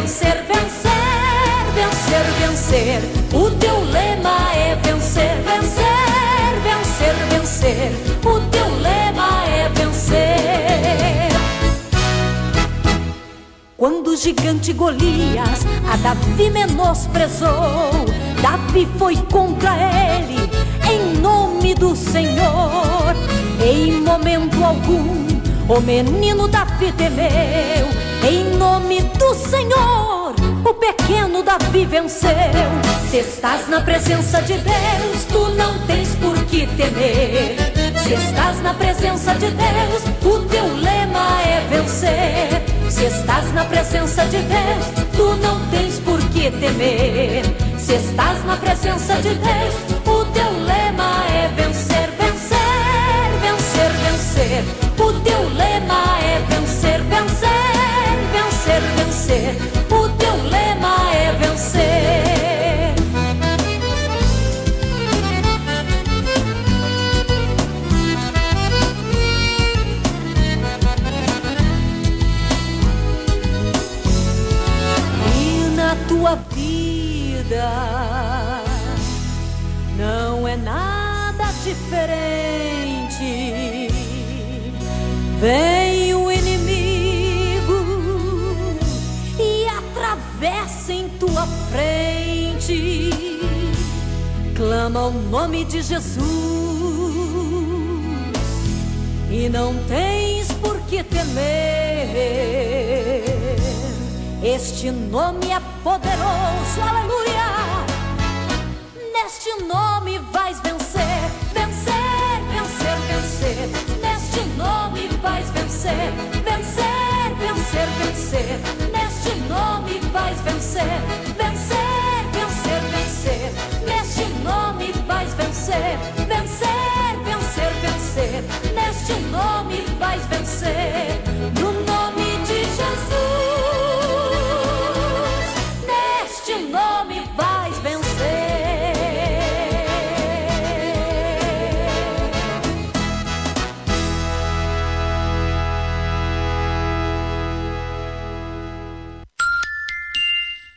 vencer, vencer, vencer, vencer. O teu lema é vencer, vencer, vencer, vencer. O teu lema é vencer. Quando o gigante Golias a Davi menosprezou, Davi foi contra ele em nome do Senhor. Em momento algum o menino Davi temeu. Em nome do Senhor o pequeno Davi venceu. Se estás na presença de Deus, tu não tens por que temer. Se estás na presença de Deus, o teu lema é vencer. Se estás na presença de Deus, tu não tens por que temer. Se estás na presença de Deus, o teu lema é vencer, vencer, vencer, vencer. O teu lema é vencer, vencer, vencer, vencer. O teu lema é vencer. Tua vida não é nada diferente. Vem o inimigo e atravessa em tua frente. Clama o nome de Jesus e não tens por que temer. Este nome é poderoso, aleluia. Neste nome vais vencer, vencer, vencer, vencer. Neste nome vais vencer, vencer, vencer, vencer. Neste nome vais vencer, vencer, vencer, vencer. Neste nome vais vencer, vencer, vencer, vencer. Neste nome vais vencer, no nome de Jesus. Nome vais vencer.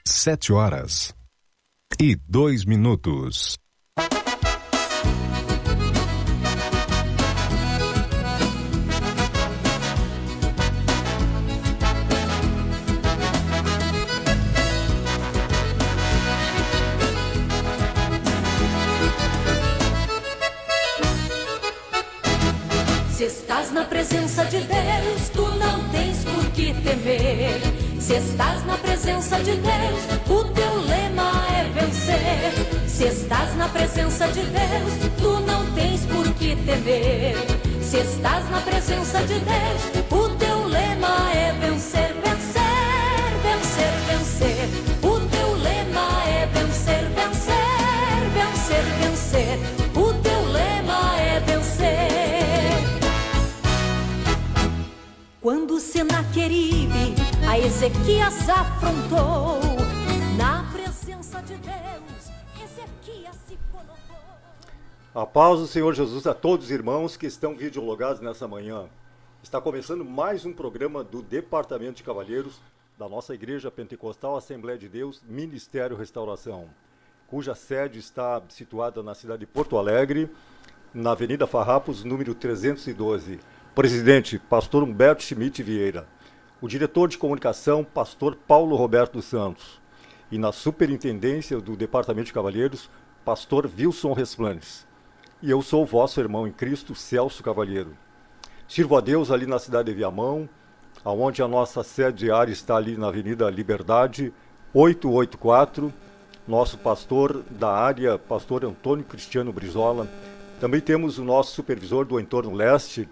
7h02. Se estás na presença de Deus, tu não tens por que temer. Se estás na presença de Deus, o teu lema é vencer. Se estás na presença de Deus, tu não tens por que temer. Se estás na presença de Deus, o teu lema é vencer, vencer, vencer, vencer. O teu lema é vencer, vencer, vencer, vencer. O teu lema é vencer. Quando Senaqueribe a Ezequias afrontou, na presença de Deus, Ezequias se colocou. A paz do Senhor Jesus a todos os irmãos que estão videologados nessa manhã. Está começando mais um programa do Departamento de Cavalheiros da nossa Igreja Pentecostal Assembleia de Deus, Ministério Restauração, cuja sede está situada na cidade de Porto Alegre, na Avenida Farrapos, número 312. Presidente, pastor Humberto Schmidt Vieira. O diretor de comunicação, pastor Paulo Roberto dos Santos. E na superintendência do Departamento de Cavalheiros, pastor Wilson Resplanes. E eu sou o vosso irmão em Cristo, Celso Cavalheiro. Sirvo a Deus ali na cidade de Viamão, onde a nossa sede diária está ali na Avenida Liberdade, 884. Nosso pastor da área, pastor Antônio Cristiano Brizola. Também temos o nosso supervisor do entorno leste,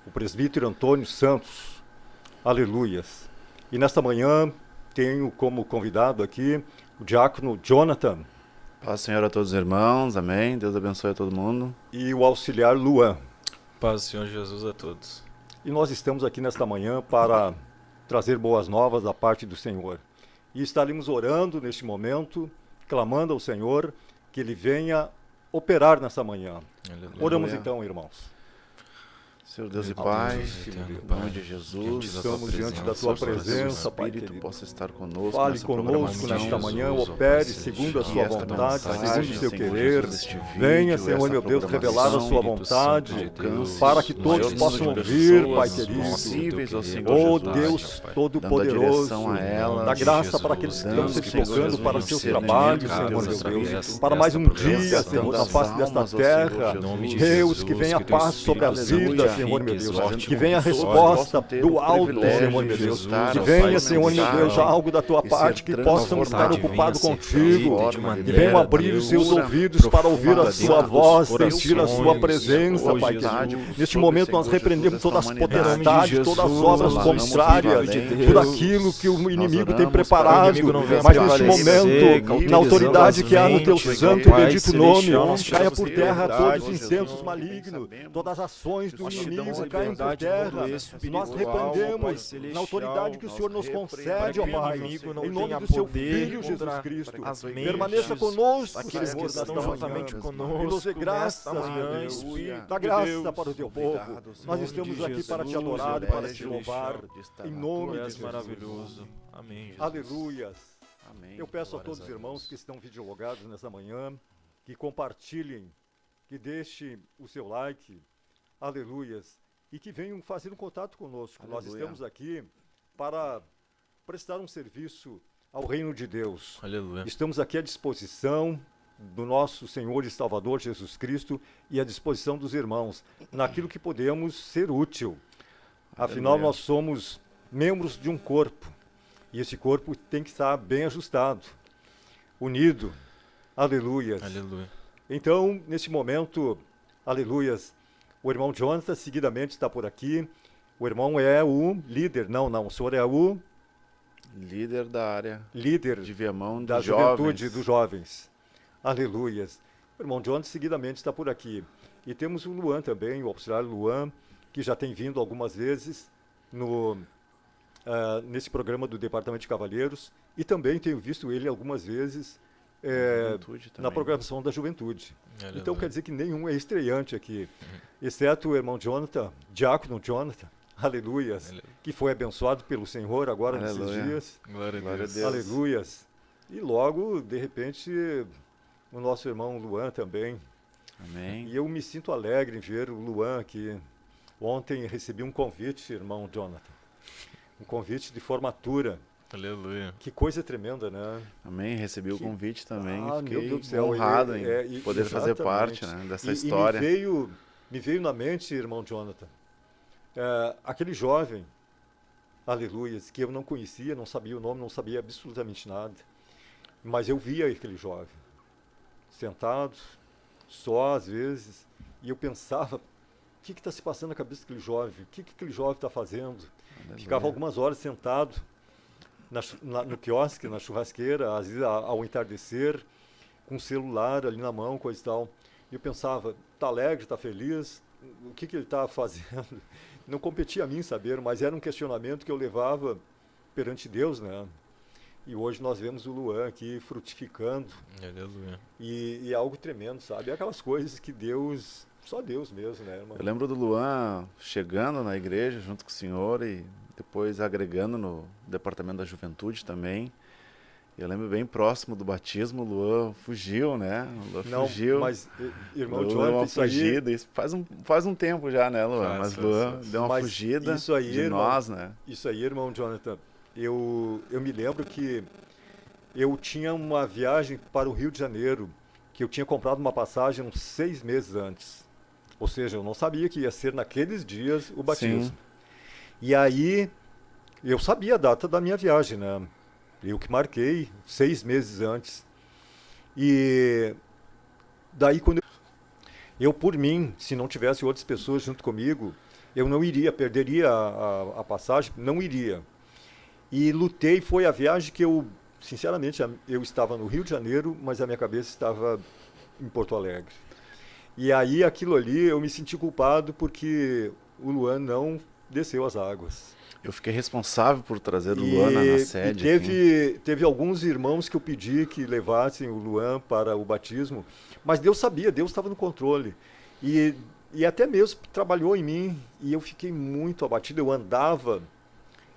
o presbítero Antônio Santos. Aleluias. E nesta manhã tenho como convidado aqui o diácono Jonathan. Paz, Senhor, a todos os irmãos. Amém. Deus abençoe a todo mundo. E o auxiliar Luan. Paz do Senhor Jesus a todos. E nós estamos aqui nesta manhã para trazer boas novas da parte do Senhor. E estaremos orando neste momento, clamando ao Senhor que Ele venha operar nessa manhã. Aleluia. Oramos então, irmãos. Senhor Deus e Pai, Altíssimo em nome de Jesus, estamos diante da Tua presença, Pai Espírito querido. possa estar conosco Fale nessa conosco programação. nesta manhã, Jesus, opere Pai segundo a Que Sua esta vontade, mensagem, segundo o Seu Senhor querer. Jesus, este Venha, vídeo, Senhor esta meu Deus, revelar a Sua programação, vontade, alcance para que o todos maior possam número de ouvir, pessoas Pai querido. possíveis ao Senhor Oh Jesus, Deus dando a Todo-Poderoso, direção a elas, dá graça Jesus, para aqueles que estão se dando, Senhor focando Jesus, para o seus discernimento, trabalhos, Senhor Senhor Deus, meu Deus, desta para mais um dia, programação, Senhor, na das face desta almas ao Senhor terra. Jesus. Em nome de Deus, Jesus, que venha a que teu paz sobre a Espírito vida, Santo Senhor meu fique Deus, exorte que venha a com todos resposta possam ter do o alto, privilégio Senhor de meu Deus, estar que ao venha, Pai Senhor meu mensagem Deus, algo da Tua e parte ser que possam estar transformado. ocupados Venha ser contigo, feita de que maneira, venham abrir os seus Deus, ouvidos para ouvir a Sua profunda voz, dentro dos sentir a Sua corações, presença, oh, Pai Jesus. querido. Neste Sobre, momento nós Senhor repreendemos Jesus, todas as esta humanidade. potestades, todas as obras amamos contrárias, vivamente tudo Deus. aquilo que o inimigo Nós tem oramos preparado, para que o inimigo não venha mas neste prevalecer, momento, na cauterizando autoridade que há no Teu as santo e mentes, bendito Pai nome, celestial, nós caia tiramos por terra liberdade, todos os Senhor. incensos malignos, todas as ações do Nós te inimigo damos caem por liberdade terra. no mundo espiritual, Nós Pai repreendemos celestial, na autoridade que o Senhor nos para concede, ó que o Pai, inimigo não em nome tenha do Seu poder Filho Jesus contra Cristo. as Permaneça mentes conosco, daqueles Senhor, que estão nesta juntamente manhã. conosco E nos dê graças, nesta manhã, meu Deus. Espírito Dá de graça Deus. para o Teu povo. Obrigado, Nós Senhor. estamos de aqui para te Jesus, adorar e Pai para te celestial, louvar, de em Tu nome de és Jesus. maravilhoso. Amém, Jesus. Aleluias. Amém. Eu peço a Glórias todos os a irmãos Deus. que estão videologados nessa manhã, que compartilhem, que deixem o seu like, aleluias, e que venham fazer um contato conosco. Nós Aleluia. estamos aqui para prestar um serviço ao reino de Deus. Aleluia. Estamos aqui à disposição do nosso Senhor e Salvador Jesus Cristo e à disposição dos irmãos, naquilo que podemos ser útil. Afinal, Aleluia. nós somos membros de um corpo, e esse corpo tem que estar bem ajustado, unido. Aleluias. Aleluia. Então, neste momento, aleluias, o irmão Jonathan seguidamente está por aqui. O irmão é o líder, não, o senhor é o Líder da área líder de Viamão da dos juventude, jovens. dos jovens. Aleluias. O irmão Jonathan seguidamente está por aqui. E temos o Luan também, o auxiliar Luan, que já tem vindo algumas vezes nesse programa do Departamento de Cavalheiros, e também tenho visto ele algumas vezes Juventude na também. programação da juventude. Aleluia. Então quer dizer que nenhum é estreante aqui, exceto o irmão Jonathan, diácono Jonathan, aleluias, Aleluia. que foi abençoado pelo Senhor agora nesses Aleluia. dias, Glória a Glória a Deus. Deus. aleluias. E logo, de repente, o nosso irmão Luan também. Amém. E eu me sinto alegre em ver o Luan aqui. Ontem recebi um convite, irmão Jonathan, um convite de formatura. Aleluia. Que coisa tremenda, né? Amém. Recebi o Que- convite também. Ah, meu Fiquei Deus do céu, honrado em e poder fazer exatamente. parte, né, dessa E história. me veio na mente, irmão Jonathan, aquele jovem, aleluias, que eu não conhecia, não sabia o nome, não sabia absolutamente nada, mas eu via aquele jovem, sentado, só às vezes, e eu pensava, o que está se passando na cabeça daquele jovem? O que aquele jovem está fazendo? Aleluia. Ficava algumas horas sentado no quiosque, na churrasqueira, às vezes ao entardecer, com o celular ali na mão, coisa e tal. E eu pensava, tá alegre, tá feliz, o que ele está fazendo? Não competia a mim saber, mas era um questionamento que eu levava perante Deus, né? E hoje nós vemos o Luan aqui frutificando, Aleluia. e é algo tremendo, sabe? É aquelas coisas que Deus, só Deus mesmo, né, irmão? Eu lembro do Luan chegando na igreja junto com o senhor e depois agregando no departamento da juventude também. Eu lembro bem próximo do batismo, o Luan fugiu, né? O Luan Não, fugiu. mas, irmão Luan deu Jonathan, uma isso aí... fugida. Isso faz um tempo já, né, Luan? Mas Luan deu uma Mas fugida isso aí, de irmão, nós, né? Isso aí, irmão Jonathan, eu me lembro que eu tinha uma viagem para o Rio de Janeiro, que eu tinha comprado uma passagem uns 6 meses antes. Ou seja, eu não sabia que ia ser naqueles dias o batismo. Sim. E aí, eu sabia a data da minha viagem, né? Eu que marquei 6 meses antes. E daí quando eu por mim, se não tivesse outras pessoas junto comigo, eu não iria, perderia a passagem, não iria. E lutei, foi a viagem que eu, sinceramente, eu estava no Rio de Janeiro, mas a minha cabeça estava em Porto Alegre. E aí aquilo ali eu me senti culpado porque o Luan não desceu as águas. Eu fiquei responsável por trazer o Luan na sede. E teve alguns irmãos que eu pedi que levassem o Luan para o batismo, mas Deus sabia, Deus estava no controle. E e até mesmo trabalhou em mim, e eu fiquei muito abatido. Eu andava,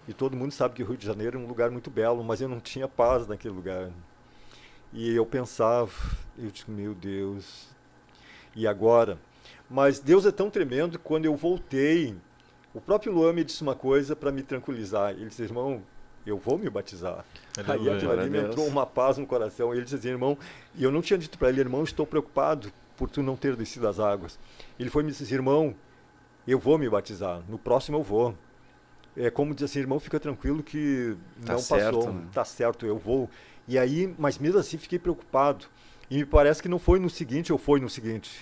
e todo mundo sabe que o Rio de Janeiro é um lugar muito belo, mas eu não tinha paz naquele lugar. E eu pensava, eu digo, meu Deus, e agora? Mas Deus é tão tremendo, quando eu voltei, o próprio Luan me disse uma coisa para me tranquilizar. Ele disse, irmão, eu vou me batizar. Aí aquilo ali me entrou uma paz no coração. Ele disse assim, irmão, e eu não tinha dito para ele, irmão, estou preocupado por tu não ter descido as águas. Ele foi me dizer, irmão, eu vou me batizar, no próximo eu vou. É como dizer assim, irmão, fica tranquilo que Tá não certo, passou, né? tá certo, eu vou. E aí, mas mesmo assim fiquei preocupado. E me parece que não foi no seguinte, ou foi no seguinte?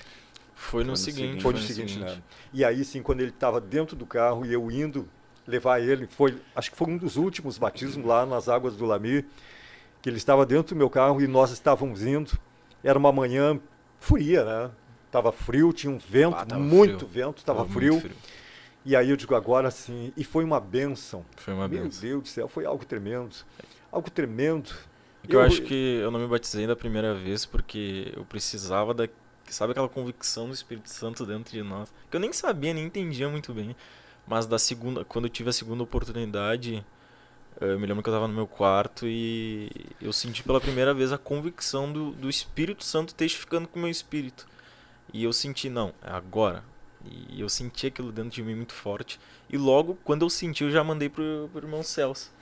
Foi no seguinte. Foi no seguinte, né? E aí sim, quando ele estava dentro do carro e eu indo levar ele, acho que foi um dos últimos batismos lá nas águas do Lami, que ele estava dentro do meu carro e nós estávamos indo. Era uma manhã fria, né? Tava frio, tinha um vento, Tava muito frio. vento, tava Muito frio. E aí eu digo, agora sim, e foi uma bênção. Foi uma Meu benção. Deus do céu, foi algo tremendo. Algo tremendo. Porque eu acho que eu não me batizei da primeira vez porque eu precisava sabe aquela convicção do Espírito Santo dentro de nós? Que eu nem sabia, nem entendia muito bem. Mas quando eu tive a segunda oportunidade, eu me lembro que eu estava no meu quarto e eu senti pela primeira vez a convicção do Espírito Santo testificando com o meu espírito. E eu senti, não, é agora. E eu senti aquilo dentro de mim muito forte. E logo, quando eu senti, eu já mandei pro irmão Celso.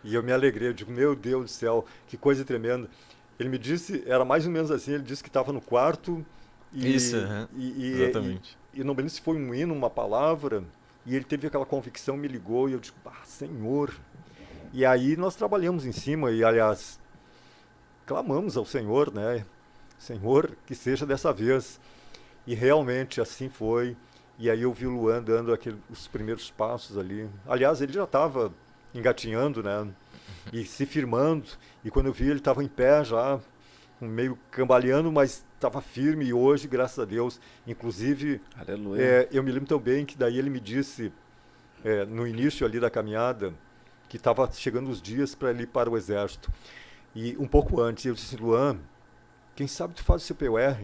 E eu me alegrei, eu digo, meu Deus do céu, que coisa tremenda. Ele me disse, era mais ou menos assim, ele disse que estava no quarto e... Isso, exatamente. E não me lembro se foi um hino, uma palavra, e ele teve aquela convicção, me ligou, e eu digo, Senhor. E aí nós trabalhamos em cima, e aliás, clamamos ao Senhor, né? Senhor, que seja dessa vez. E realmente assim foi. E aí eu vi o Luan dando os primeiros passos ali. Aliás, ele já estava engatinhando, né? E se firmando. E quando eu vi, ele estava em pé já, meio cambaleando, mas estava firme. E hoje, graças a Deus, inclusive, Aleluia. eu me lembro tão bem que daí ele me disse, no início ali da caminhada, que estava chegando os dias para ele ir para o exército. E um pouco antes, eu disse, Luan, quem sabe tu faz o CPUR?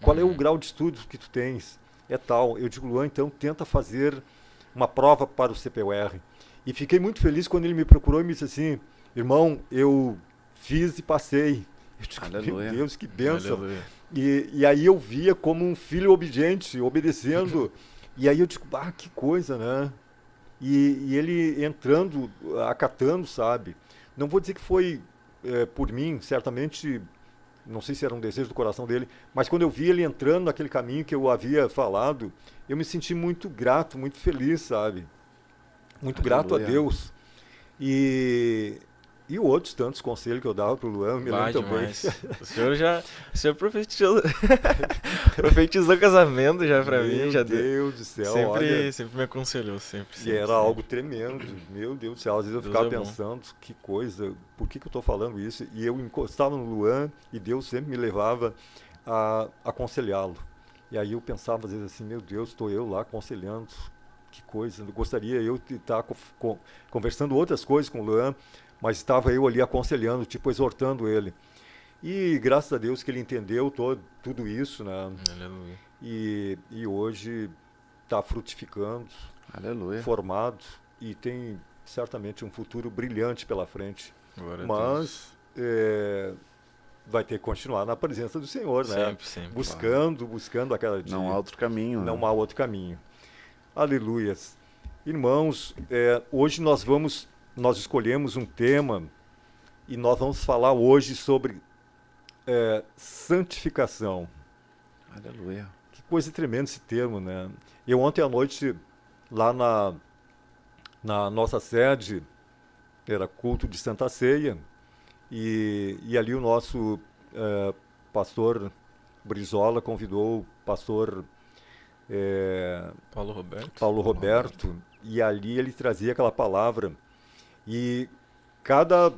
Qual é o grau de estudos que tu tens? É tal. Eu digo, Luan, então tenta fazer uma prova para o CPUR. E fiquei muito feliz quando ele me procurou e me disse assim, irmão, eu fiz e passei. Eu digo, Aleluia. meu Deus, que bênção. Aleluia. E aí eu via como um filho obediente, obedecendo. E aí eu digo, que coisa, né? E ele entrando, acatando, sabe? Não vou dizer que foi por mim, certamente, não sei se era um desejo do coração dele, mas quando eu vi ele entrando naquele caminho que eu havia falado, eu me senti muito grato, muito feliz, sabe? Muito grato a Deus. E outros tantos conselhos que eu dava pro Luan, me lembro também. O senhor profetizou casamento já pra mim. Meu Já Deus do céu, sempre me aconselhou, sempre. E era algo tremendo, meu Deus do céu. Às vezes eu ficava Deus é pensando, que coisa, por que eu estou falando isso? E eu encostava no Luan e Deus sempre me levava a aconselhá-lo. E aí eu pensava às vezes assim, meu Deus, estou eu lá aconselhando, que coisa. Eu gostaria eu de estar conversando outras coisas com o Luan, mas estava eu ali aconselhando, tipo, exortando ele. E graças a Deus que ele entendeu tudo isso, né? Aleluia. E hoje está frutificando, Aleluia. formado, e tem certamente um futuro brilhante pela frente. Glória a Mas vai ter que continuar na presença do Senhor, né? Sempre. Buscando a cada dia. Não há outro caminho. Não né? há outro caminho. Aleluias. Irmãos, hoje nós escolhemos um tema e nós vamos falar hoje sobre santificação. Aleluia. Que coisa tremenda esse termo, né? Eu ontem à noite, lá na nossa sede, era culto de Santa Ceia, e ali o nosso pastor Brizola convidou o pastor Paulo Roberto. E ali ele trazia aquela palavra. E cada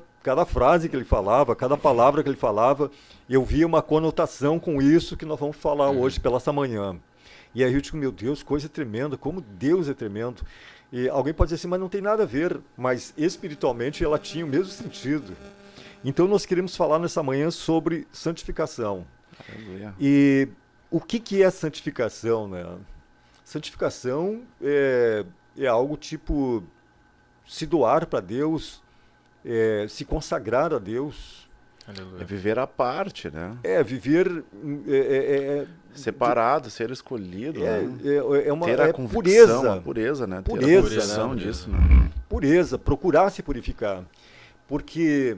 frase que ele falava, cada palavra que ele falava, eu via uma conotação com isso que nós vamos falar hoje, pela essa manhã. E aí eu digo, meu Deus, coisa tremenda, como Deus é tremendo. E alguém pode dizer assim, mas não tem nada a ver, mas espiritualmente ela tinha o mesmo sentido. Então nós queremos falar nessa manhã sobre santificação. Aleluia. E o que é santificação, né? Santificação é algo tipo se doar para Deus, se consagrar a Deus. Aleluia. É viver à parte, né? Viver Separado, ser escolhido, né? uma ter a convicção, pureza. a pureza, né? Ter Pureza, a convicção né? disso, né? Pureza, procurar se purificar. Porque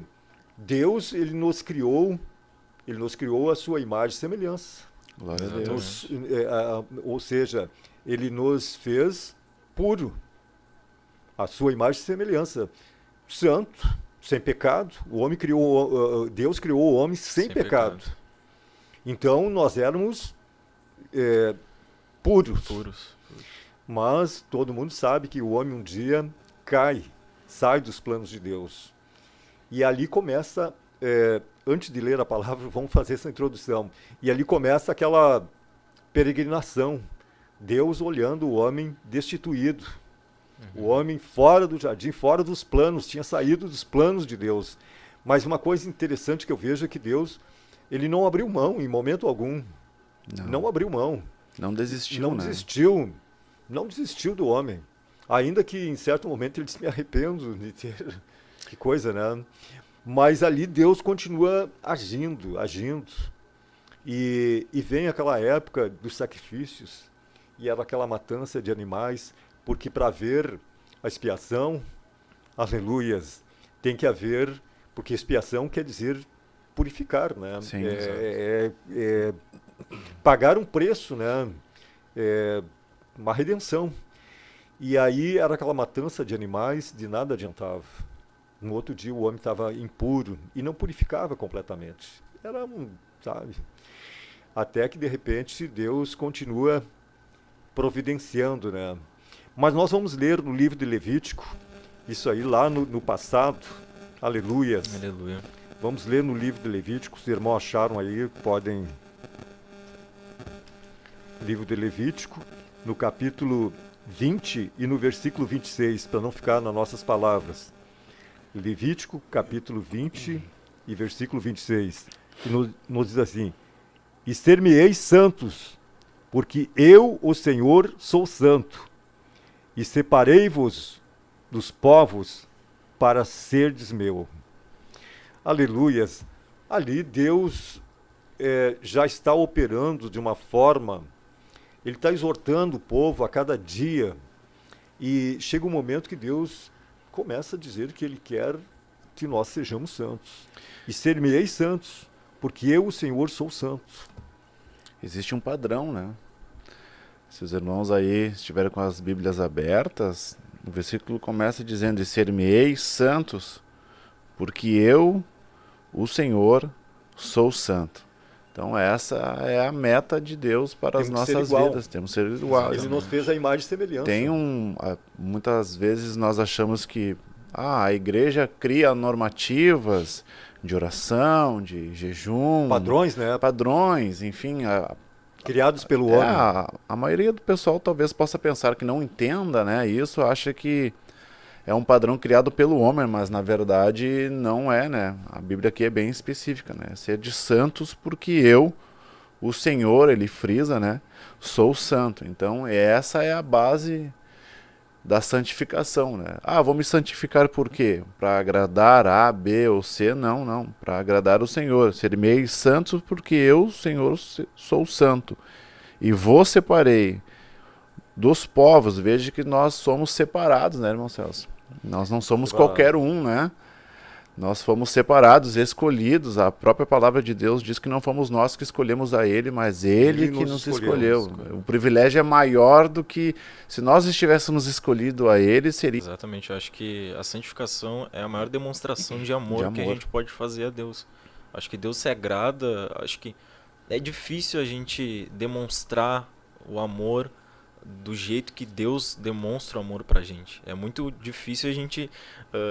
Deus, ele nos criou a sua imagem e semelhança. Glória a Deus. Ou seja, ele nos fez puro. A sua imagem e semelhança. Santo, sem pecado. Deus criou o homem sem pecado. Então, nós éramos puros. Mas todo mundo sabe que o homem um dia sai dos planos de Deus. E ali começa, antes de ler a palavra, vamos fazer essa introdução. E ali começa aquela peregrinação. Deus olhando o homem destituído. O homem fora do jardim, fora dos planos, tinha saído dos planos de Deus. Mas uma coisa interessante que eu vejo é que Deus, ele não abriu mão em momento algum. Não abriu mão. Não desistiu, Não né? desistiu. Não desistiu do homem. Ainda que em certo momento ele disse, me arrependo de ter... Que coisa, né? Mas ali Deus continua agindo. E vem aquela época dos sacrifícios. E era aquela matança de animais. Porque para haver a expiação, aleluias, tem que haver... Porque expiação quer dizer purificar, né? Sim, pagar um preço, né? Uma redenção. E aí era aquela matança de animais, de nada adiantava. No outro dia o homem estava impuro e não purificava completamente. Era sabe? Até que de repente Deus continua providenciando, né? Mas nós vamos ler no livro de Levítico, isso aí lá no passado, aleluias. Aleluia. Vamos ler no livro de Levítico, os irmãos acharam aí, podem... Livro de Levítico, no capítulo 20 e no versículo 26, para não ficar nas nossas palavras. Levítico, capítulo 20 e versículo 26, que nos diz assim: E ser-me-eis santos, porque eu, o Senhor, sou santo, e separei-vos dos povos para serdes meu. Aleluias. Ali Deus já está operando de uma forma, ele está exortando o povo a cada dia, e chega um momento que Deus começa a dizer que ele quer que nós sejamos santos. E ser-me-eis santos, porque eu, o Senhor, sou santo. Existe um padrão, né? Se os irmãos aí estiverem com as Bíblias abertas, o versículo começa dizendo: E ser-me-eis santos, porque eu, o Senhor, sou santo. Então essa é a meta de Deus para as nossas vidas. Temos que ser iguais. Ele nos fez a imagem e semelhança. Muitas vezes nós achamos que a igreja cria normativas de oração, de jejum. Padrões, né? Padrões, enfim. Criados pelo homem. A maioria do pessoal talvez possa pensar que não entenda, né? Isso, acha que é um padrão criado pelo homem, mas na verdade não é, né? A Bíblia aqui é bem específica, né? Ser de santos porque eu, o Senhor, ele frisa, né? Sou santo. Então essa é a base da santificação, né? Vou me santificar por quê? Para agradar A, B ou C? Não. Para agradar o Senhor. Ser-me santos porque eu, Senhor, sou santo. E vos separei dos povos. Veja que nós somos separados, né, irmão Celso? Nós não somos qualquer um, né? Nós fomos separados, escolhidos. A própria palavra de Deus diz que não fomos nós que escolhemos a Ele, mas Ele que nos escolheu. O privilégio é maior do que se nós estivéssemos escolhido a Ele, seria... Exatamente, eu acho que a santificação é a maior demonstração de amor que a gente pode fazer a Deus. Acho que Deus se agrada, acho que é difícil a gente demonstrar o amor do jeito que Deus demonstra o amor pra gente. É muito difícil a gente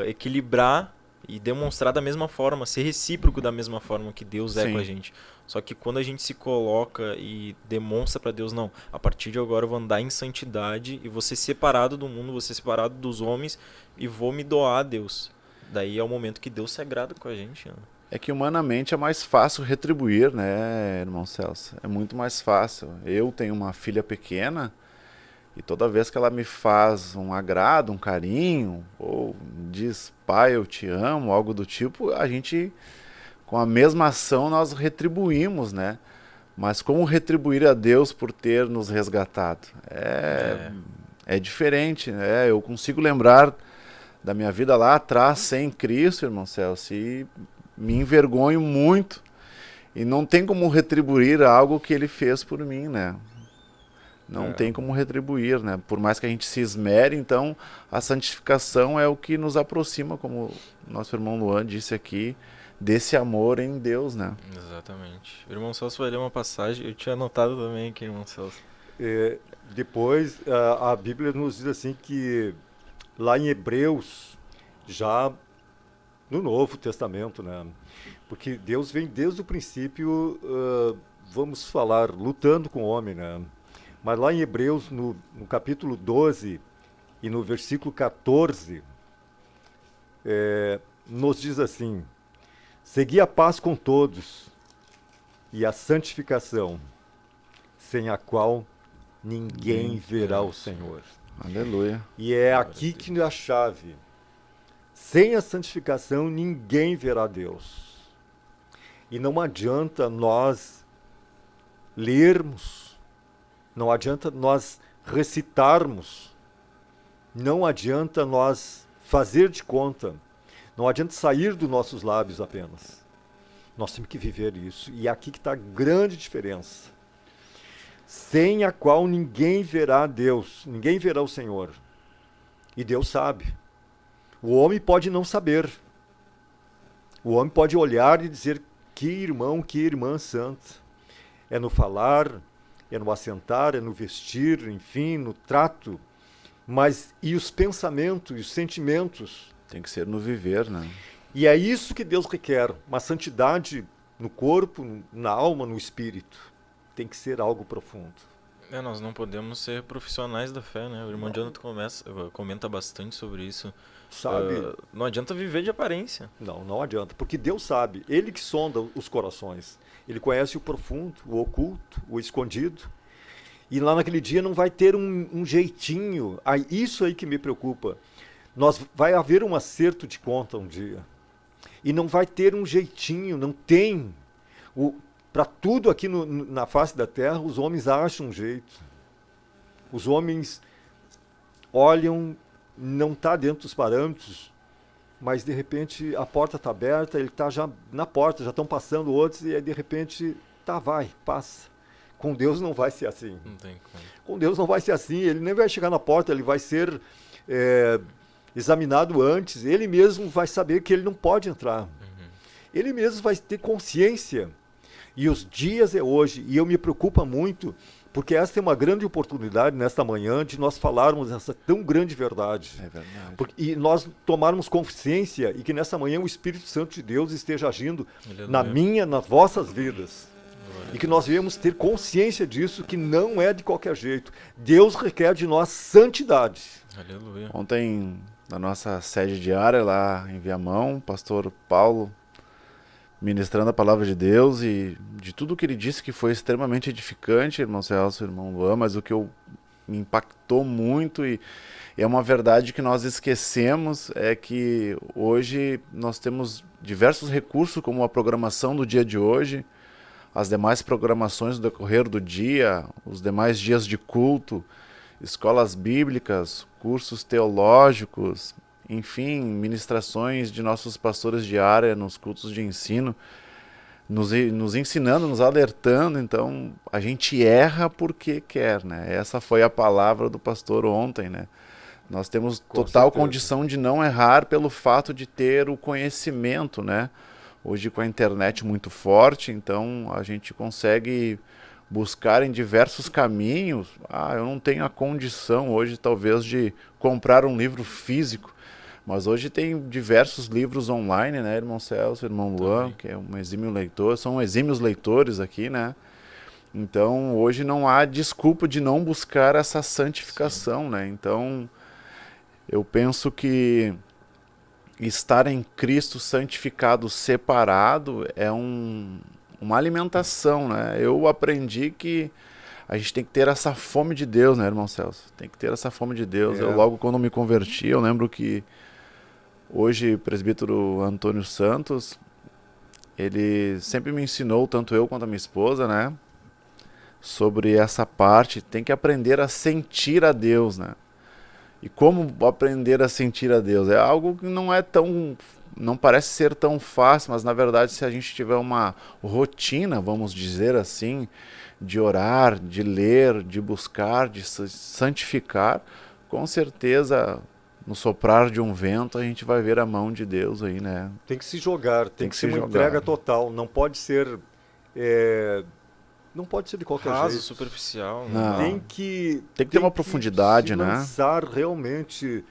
equilibrar e demonstrar da mesma forma, ser recíproco da mesma forma que Deus é com a gente. Só que quando a gente se coloca e demonstra para Deus, não, a partir de agora eu vou andar em santidade e vou ser separado do mundo, vou ser separado dos homens e vou me doar a Deus. Daí é o momento que Deus se agrada com a gente, né? É que humanamente é mais fácil retribuir, né, irmão Celso? É muito mais fácil. Eu tenho uma filha pequena E toda vez que ela me faz um agrado, um carinho, ou diz, pai, eu te amo, algo do tipo, a gente, com a mesma ação, nós retribuímos, né? Mas como retribuir a Deus por ter nos resgatado? É diferente, né? Eu consigo lembrar da minha vida lá atrás, sem Cristo, irmão Celso, e me envergonho muito. E não tem como retribuir algo que ele fez por mim, né? Não tem como retribuir, né? Por mais que a gente se esmere, então a santificação é o que nos aproxima, como nosso irmão Luan disse aqui, desse amor em Deus, né? Exatamente. O irmão Celso vai ler uma passagem, eu tinha anotado também aqui, irmão Celso. Depois, a Bíblia nos diz assim que lá em Hebreus, já no Novo Testamento, né? Porque Deus vem desde o princípio, vamos falar, lutando com o homem, né? Mas lá em Hebreus, no capítulo 12 e no versículo 14, nos diz assim: segui a paz com todos e a santificação, sem a qual ninguém verá o Senhor. Aleluia. E é aqui que é a chave. Sem a santificação, ninguém verá Deus. E não adianta nós lermos, não adianta nós recitarmos, não adianta nós fazer de conta, não adianta sair dos nossos lábios apenas. Nós temos que viver isso. E é aqui que está a grande diferença. Sem a qual ninguém verá Deus, ninguém verá o Senhor. E Deus sabe. O homem pode não saber. O homem pode olhar e dizer: que irmão, que irmã santa. É no falar, é no assentar, é no vestir, enfim, no trato. Mas e os pensamentos, e os sentimentos? Tem que ser no viver, né? E é isso que Deus requer, uma santidade no corpo, na alma, no espírito. Tem que ser algo profundo. Nós não podemos ser profissionais da fé, né? O irmão Jonathan comenta bastante sobre isso. Sabe? Não adianta viver de aparência. Não adianta, porque Deus sabe, Ele que sonda os corações. Ele conhece o profundo, o oculto, o escondido. E lá naquele dia não vai ter um jeitinho. Isso aí que me preocupa. Vai haver um acerto de conta um dia. E não vai ter um jeitinho, não tem. Para tudo aqui na face da terra, os homens acham um jeito. Os homens olham, não está dentro dos parâmetros, mas de repente a porta está aberta, ele está já na porta, já estão passando outros, e aí de repente, passa. Com Deus não vai ser assim. Não tem como. Com Deus não vai ser assim, ele nem vai chegar na porta, ele vai ser examinado antes, ele mesmo vai saber que ele não pode entrar. Ele mesmo vai ter consciência. E os dias é hoje, e eu me preocupo muito, porque essa é uma grande oportunidade nesta manhã de nós falarmos essa tão grande verdade. É verdade. E nós tomarmos consciência e que nessa manhã o Espírito Santo de Deus esteja agindo nas vossas vidas. E que nós viemos ter consciência disso, que não é de qualquer jeito. Deus requer de nós santidade. Aleluia. Ontem, na nossa sede diária lá em Viamão, o pastor Paulo ministrando a palavra de Deus, e de tudo que ele disse que foi extremamente edificante, irmão Celso, irmão Luan, mas o que me impactou muito e é uma verdade que nós esquecemos, é que hoje nós temos diversos recursos, como a programação do dia de hoje, as demais programações do decorrer do dia, os demais dias de culto, escolas bíblicas, cursos teológicos, enfim, ministrações de nossos pastores de área nos cultos de ensino, nos ensinando, nos alertando. Então a gente erra porque quer, né? Essa foi a palavra do pastor ontem, né? Nós temos total condição de não errar pelo fato de ter o conhecimento, né? Hoje com a internet muito forte, então a gente consegue buscar em diversos caminhos. Eu não tenho a condição hoje talvez de comprar um livro físico, mas hoje tem diversos livros online, né, irmão Celso, irmão Luan, que é um exímio leitor, são exímios leitores aqui, né? Então, hoje não há desculpa de não buscar essa santificação, né? Então, eu penso que estar em Cristo santificado, separado, é uma alimentação, né? Eu aprendi que a gente tem que ter essa fome de Deus, né, irmão Celso? Tem que ter essa fome de Deus. É. Eu logo quando me converti, eu lembro que hoje o presbítero Antônio Santos, ele sempre me ensinou, tanto eu quanto a minha esposa, né, sobre essa parte, tem que aprender a sentir a Deus, né? E como aprender a sentir a Deus? É algo que não parece ser tão fácil, mas na verdade se a gente tiver uma rotina, vamos dizer assim, de orar, de ler, de buscar, de santificar, com certeza no soprar de um vento a gente vai ver a mão de Deus aí, né? Tem que se jogar, tem que ser se uma jogar. entrega total, não pode ser não pode ser de qualquer Raso, jeito. superficial. Não. Tem que ter uma profundidade, se né? lançar realmente,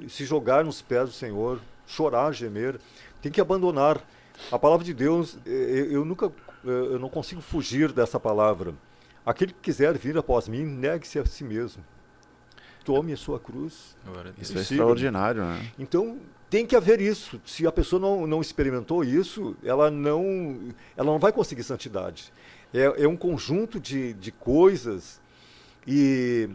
se jogar nos pés do Senhor, chorar, gemer. Tem que abandonar. A palavra de Deus, eu não consigo fugir dessa palavra. Aquele que quiser vir após mim, negue-se a si mesmo. Tome a sua cruz. Isso é Siga. extraordinário, né? Então, tem que haver isso. Se a pessoa não experimentou isso, ela não vai conseguir santidade. É um conjunto de coisas e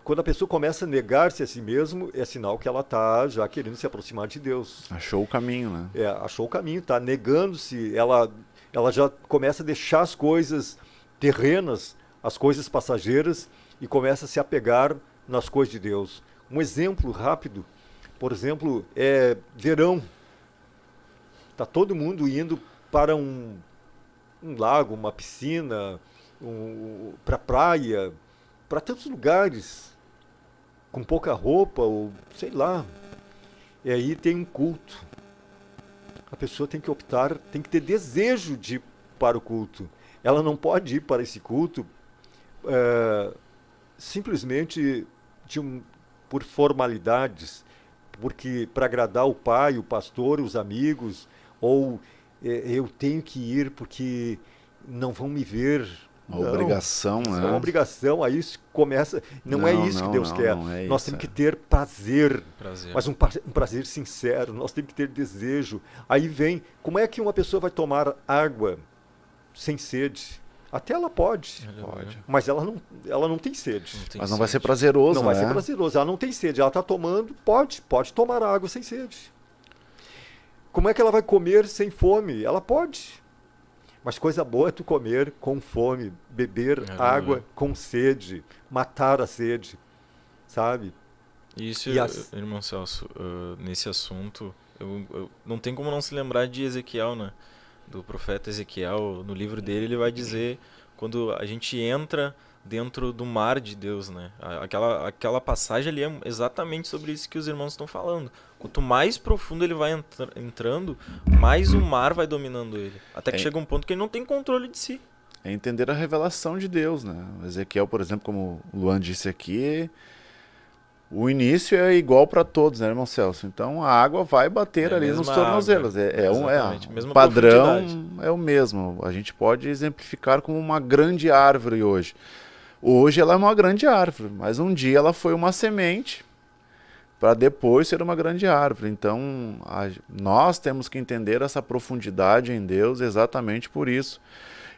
quando a pessoa começa a negar-se a si mesmo, é sinal que ela está já querendo se aproximar de Deus. Achou o caminho, né? Achou o caminho, está negando-se, ela já começa a deixar as coisas terrenas, as coisas passageiras e começa a se apegar nas coisas de Deus. Um exemplo rápido, por exemplo, é verão. Está todo mundo indo para um lago, uma piscina, para praia, para tantos lugares, com pouca roupa, ou sei lá. E aí tem um culto. A pessoa tem que optar, tem que ter desejo de ir para o culto. Ela não pode ir para esse culto simplesmente por formalidades, porque para agradar o pai, o pastor, os amigos, ou eu tenho que ir porque não vão me ver. Uma obrigação, né? É uma obrigação, aí isso começa. Não é isso que Deus quer. Nós temos que ter prazer. Mas um prazer sincero. Nós temos que ter desejo. Aí vem, como é que uma pessoa vai tomar água sem sede? Até ela pode. Mas ela não tem sede. Mas não vai ser prazeroso, Não vai ser prazeroso. Ela não tem sede. Ela está tomando, pode tomar água sem sede. Como é que ela vai comer sem fome? Ela pode. Mas coisa boa é tu comer com fome, beber água com sede, matar a sede, sabe? Isso, irmão Celso, nesse assunto, eu não tem como não se lembrar de Ezequiel, né? Do profeta Ezequiel. No livro dele ele vai dizer quando a gente entra dentro do mar de Deus, né? Aquela passagem ali é exatamente sobre isso que os irmãos estão falando. Quanto mais profundo ele vai entrando, mais o mar vai dominando ele. Até que chega um ponto que ele não tem controle de si. É entender a revelação de Deus, né? Ezequiel, por exemplo, como o Luan disse aqui, o início é igual para todos, né, irmão Celso? Então a água vai bater ali nos tornozelos. O padrão é o mesmo. A gente pode exemplificar como uma grande árvore hoje. Hoje ela é uma grande árvore, mas um dia ela foi uma semente para depois ser uma grande árvore. Então nós temos que entender essa profundidade em Deus exatamente por isso.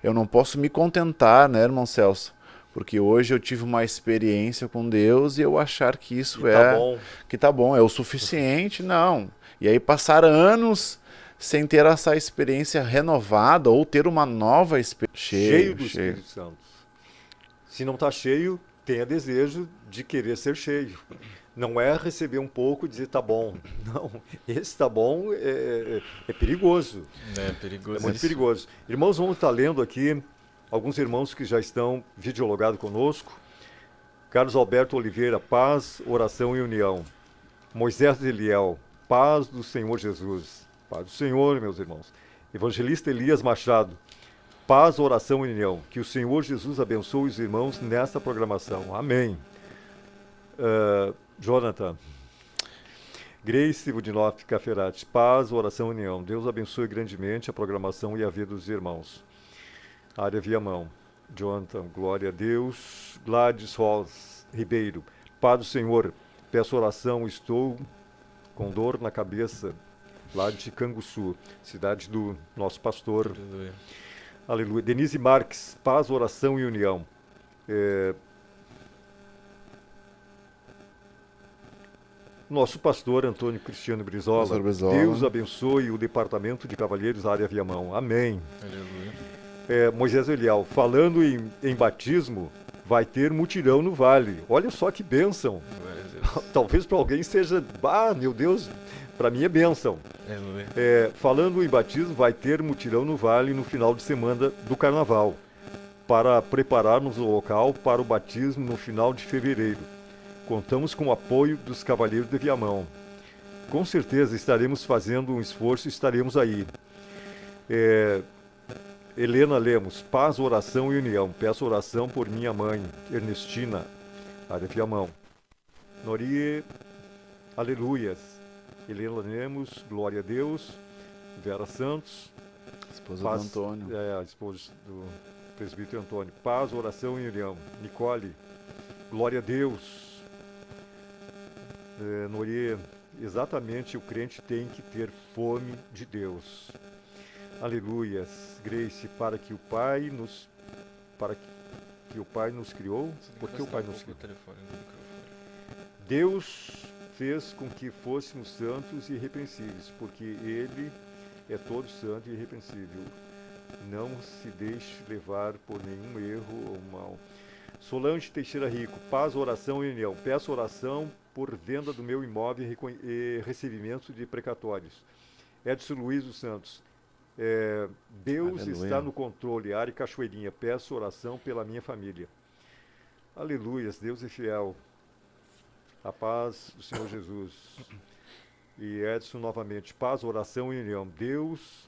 Eu não posso me contentar, né, irmão Celso? Porque hoje eu tive uma experiência com Deus e eu achar que isso que tá bom, é o suficiente, não. E aí passar anos sem ter essa experiência renovada ou ter uma nova experiência. Cheio do Espírito Santo. Se não está cheio, tenha desejo de querer ser cheio. Não é receber um pouco e dizer tá bom. Não, esse tá bom é perigoso. É perigoso. É muito perigoso. Irmãos, vamos estar lendo aqui alguns irmãos que já estão videologados conosco. Carlos Alberto Oliveira, paz, oração e união. Moisés Eliel, paz do Senhor Jesus. Paz do Senhor, meus irmãos. Evangelista Elias Machado, paz, oração e união. Que o Senhor Jesus abençoe os irmãos nesta programação. Amém. Jonathan. Grace Budinoff Caferati, paz, oração e união. Deus abençoe grandemente a programação e a vida dos irmãos. Área Viamão. Jonathan, glória a Deus. Gladys Ross Ribeiro, paz do Senhor. Peço oração, estou com dor na cabeça. Lá de Canguçu, cidade do nosso pastor. Aleluia. Denise Marques, paz, oração e união. Nosso pastor Antônio Cristiano Brizola. Pastor Brizola. Deus abençoe o Departamento de Cavalheiros área Viamão. Amém. Aleluia. Moisés Elial, falando em batismo, vai ter mutirão no vale. Olha só que bênção. Glória a Deus. Talvez para alguém seja, meu Deus, para mim é bênção. Aleluia. Falando em batismo, vai ter mutirão no vale no final de semana do Carnaval, para prepararmos o local para o batismo no final de fevereiro. Contamos com o apoio dos Cavaleiros de Viamão. Com certeza estaremos fazendo um esforço e estaremos aí. Helena Lemos, paz, oração e união. Peço oração por minha mãe, Ernestina, área Viamão. Norie, aleluias. Helena Lemos, glória a Deus. Vera Santos, Esposa paz, do Antônio. a esposa do presbítero Antônio. Paz, oração e união. Nicole, glória a Deus. Norie, exatamente, o crente tem que ter fome de Deus. Aleluias. Grace, para que o Pai nos criou, porque o Pai nos criou. Deus fez com que fôssemos santos e irrepreensíveis, porque Ele é todo santo e irrepreensível. Não se deixe levar por nenhum erro ou mal. Solange Teixeira Rico, paz, oração e união. Peço oração por venda do meu imóvel e recebimento de precatórios. Edson Luiz dos Santos, Deus Aleluia. está no controle. Ari Cachoeirinha, peço oração pela minha família. Aleluias, Deus é fiel. A paz do Senhor Jesus. E Edson novamente, paz, oração e união. Deus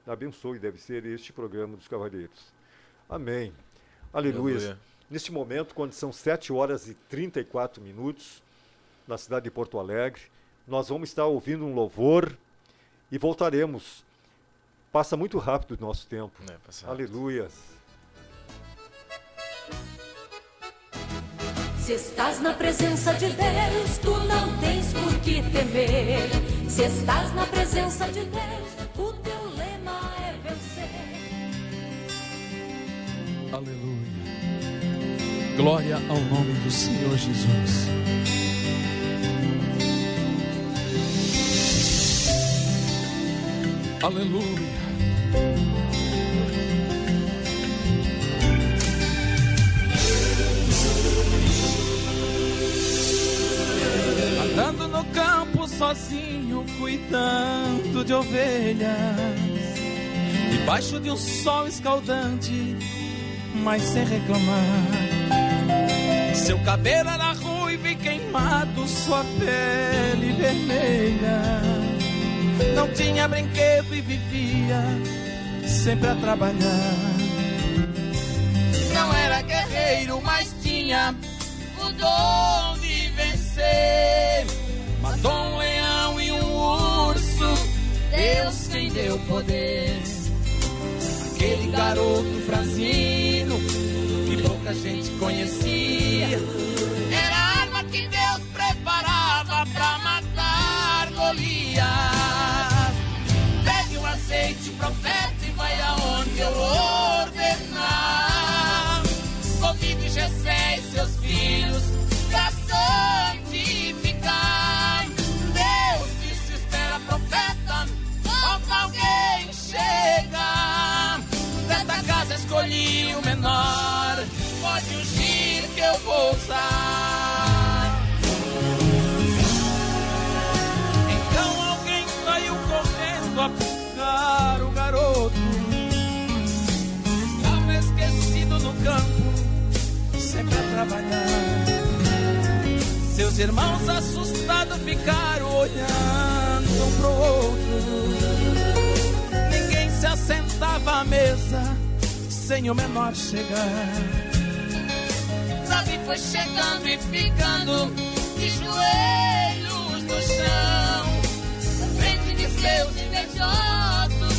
abençoe, deve ser este programa dos Cavaleiros. Amém. Aleluias. Aleluia. Neste momento, quando são 7h34, na cidade de Porto Alegre, nós vamos estar ouvindo um louvor e voltaremos. Passa muito rápido o nosso tempo. Passa rápido. Aleluias. Se estás na presença de Deus, tu não tens por que temer. Se estás na presença de Deus, o teu lema é vencer. Aleluia. Glória ao nome do Senhor Jesus. Aleluia. Andando no campo sozinho, cuidando de ovelhas, debaixo de um sol escaldante, mas sem reclamar. Seu cabelo era ruivo e queimado, sua pele vermelha. Não tinha brinquedo e vivia sempre a trabalhar. Não era guerreiro, mas tinha o dom de vencer. Matou um leão e um urso, Deus quem deu poder. Aquele garoto franzino que pouca gente conhecia, era a arma que Deus preparava pra matar Golias. Pegue o azeite, profeta, e vai aonde eu ordenar. Convide Jessé e seus filhos pra santificar. Deus disse, espera, profeta, falta alguém chegar. Desta casa escolhi o menor, pode ungir que eu vou usar. Então alguém saiu correndo a buscar o garoto. Estava esquecido no campo, sempre a trabalhar. Seus irmãos assustados ficaram olhando um pro outro. Ninguém se assentava à mesa sem o menor chegar. Davi foi chegando e ficando de joelhos no chão. Na frente de seus invejosos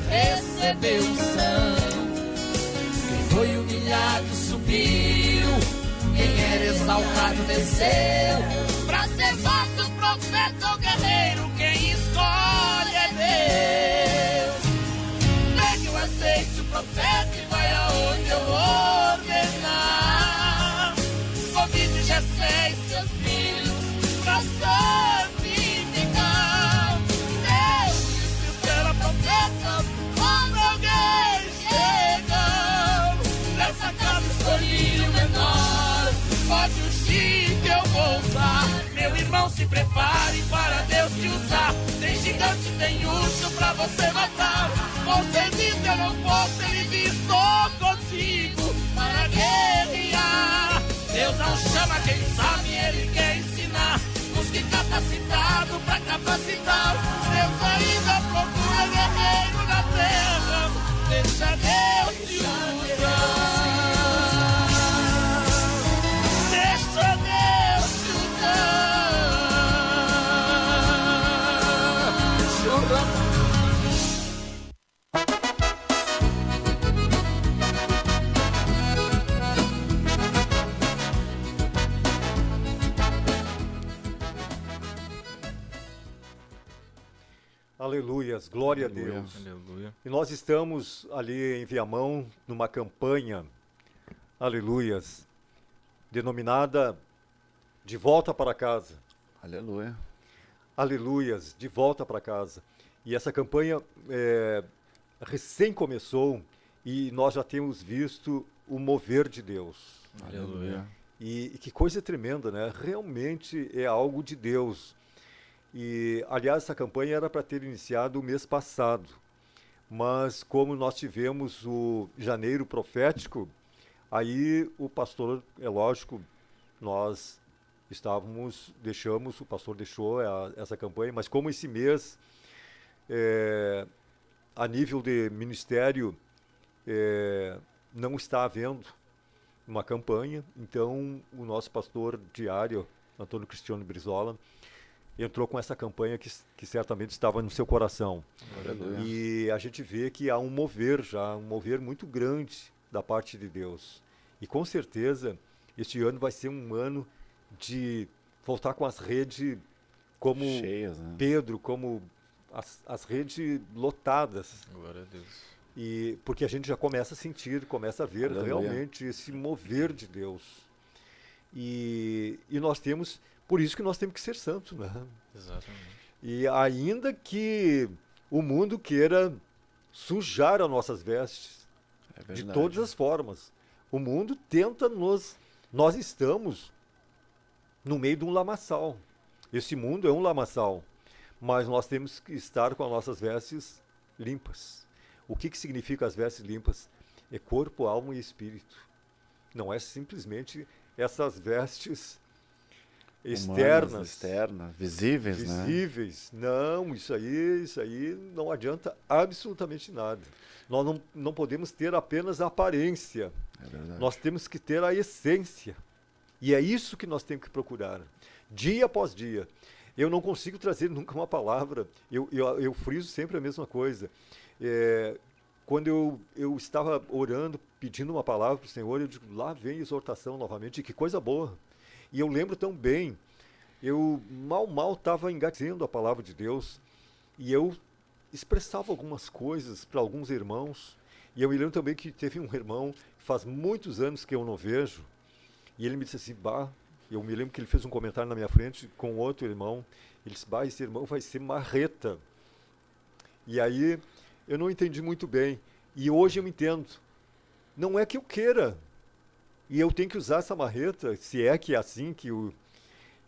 recebeu unção. Quem foi humilhado subiu, quem era exaltado desceu. Pra ser vasto, profeta ou guerreiro, quem escolhe é Deus. Pegue o azeite, o profeta, e vai você matar. Você disse eu não posso, ele disse estou contigo para guerrear. Deus não chama quem sabe, ele quer ensinar. Busque capacitado para capacitar. Deus ainda procura guerreiro na terra. Deixa Deus te usar. Deixa Deus te usar. Aleluias, glória a Aleluia. Deus. Aleluia. E nós estamos ali em Viamão, numa campanha, aleluias, denominada De Volta para Casa. Aleluia. Aleluias, de volta para casa. E essa campanha recém começou e nós já temos visto o mover de Deus. Aleluia. E que coisa tremenda, né? Realmente é algo de Deus. E, aliás, essa campanha era para ter iniciado o mês passado. Mas como nós tivemos o janeiro profético, aí o pastor, é lógico, nós deixamos, o pastor deixou essa campanha, mas como esse mês, a nível de ministério, não está havendo uma campanha, então o nosso pastor diário, Antônio Cristiano Brizola, entrou com essa campanha que certamente estava no seu coração. Aleluia. E a gente vê que há um mover muito grande da parte de Deus. E com certeza, este ano vai ser um ano de voltar com as redes como Cheias, né? Pedro, como as redes lotadas. Glória a Deus. E porque a gente já começa a sentir, começa a ver Aleluia. realmente esse mover de Deus. E nós temos, por isso que nós temos que ser santos, né? Exatamente. E ainda que o mundo queira sujar as nossas vestes, É de verdade. todas as formas, o mundo tenta nós estamos no meio de um lamaçal. Esse mundo é um lamaçal, mas nós temos que estar com as nossas vestes limpas. O que significa as vestes limpas? É corpo, alma e espírito. Não é simplesmente essas vestes Humanas, externas, externas, visíveis, né? visíveis. Não, isso aí não adianta absolutamente nada. Nós não podemos ter apenas a aparência. É verdade. Nós temos que ter a essência. E é isso que nós temos que procurar, dia após dia. Eu não consigo trazer nunca uma palavra, eu friso sempre a mesma coisa. Quando eu estava orando, pedindo uma palavra para o Senhor, eu digo, lá vem exortação novamente, que coisa boa. E eu lembro tão bem, eu mal estava engatilhando a palavra de Deus, e eu expressava algumas coisas para alguns irmãos, e eu me lembro também que teve um irmão, faz muitos anos que eu não vejo, e ele me disse assim, eu me lembro que ele fez um comentário na minha frente com outro irmão, ele disse, esse irmão vai ser marreta. E aí eu não entendi muito bem, e hoje eu entendo, não é que eu queira, e eu tenho que usar essa marreta, se é que é assim,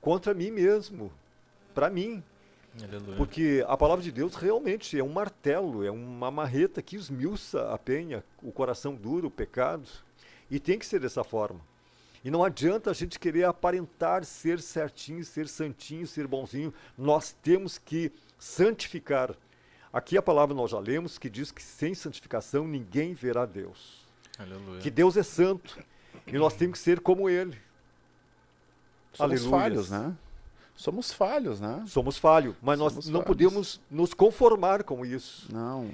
contra mim mesmo, para mim. Aleluia. Porque a palavra de Deus realmente é um martelo, é uma marreta que esmiuça a penha, o coração duro, o pecado. E tem que ser dessa forma. E não adianta a gente querer aparentar ser certinho, ser santinho, ser bonzinho. Nós temos que santificar. Aqui a palavra nós já lemos que diz que sem santificação ninguém verá Deus. Aleluia. Que Deus é santo e nós temos que ser como Ele. Somos Aleluias. falhos, né? Somos falhos, né? Somos falhos, mas nós Somos não falhos. podemos nos conformar com isso. Não.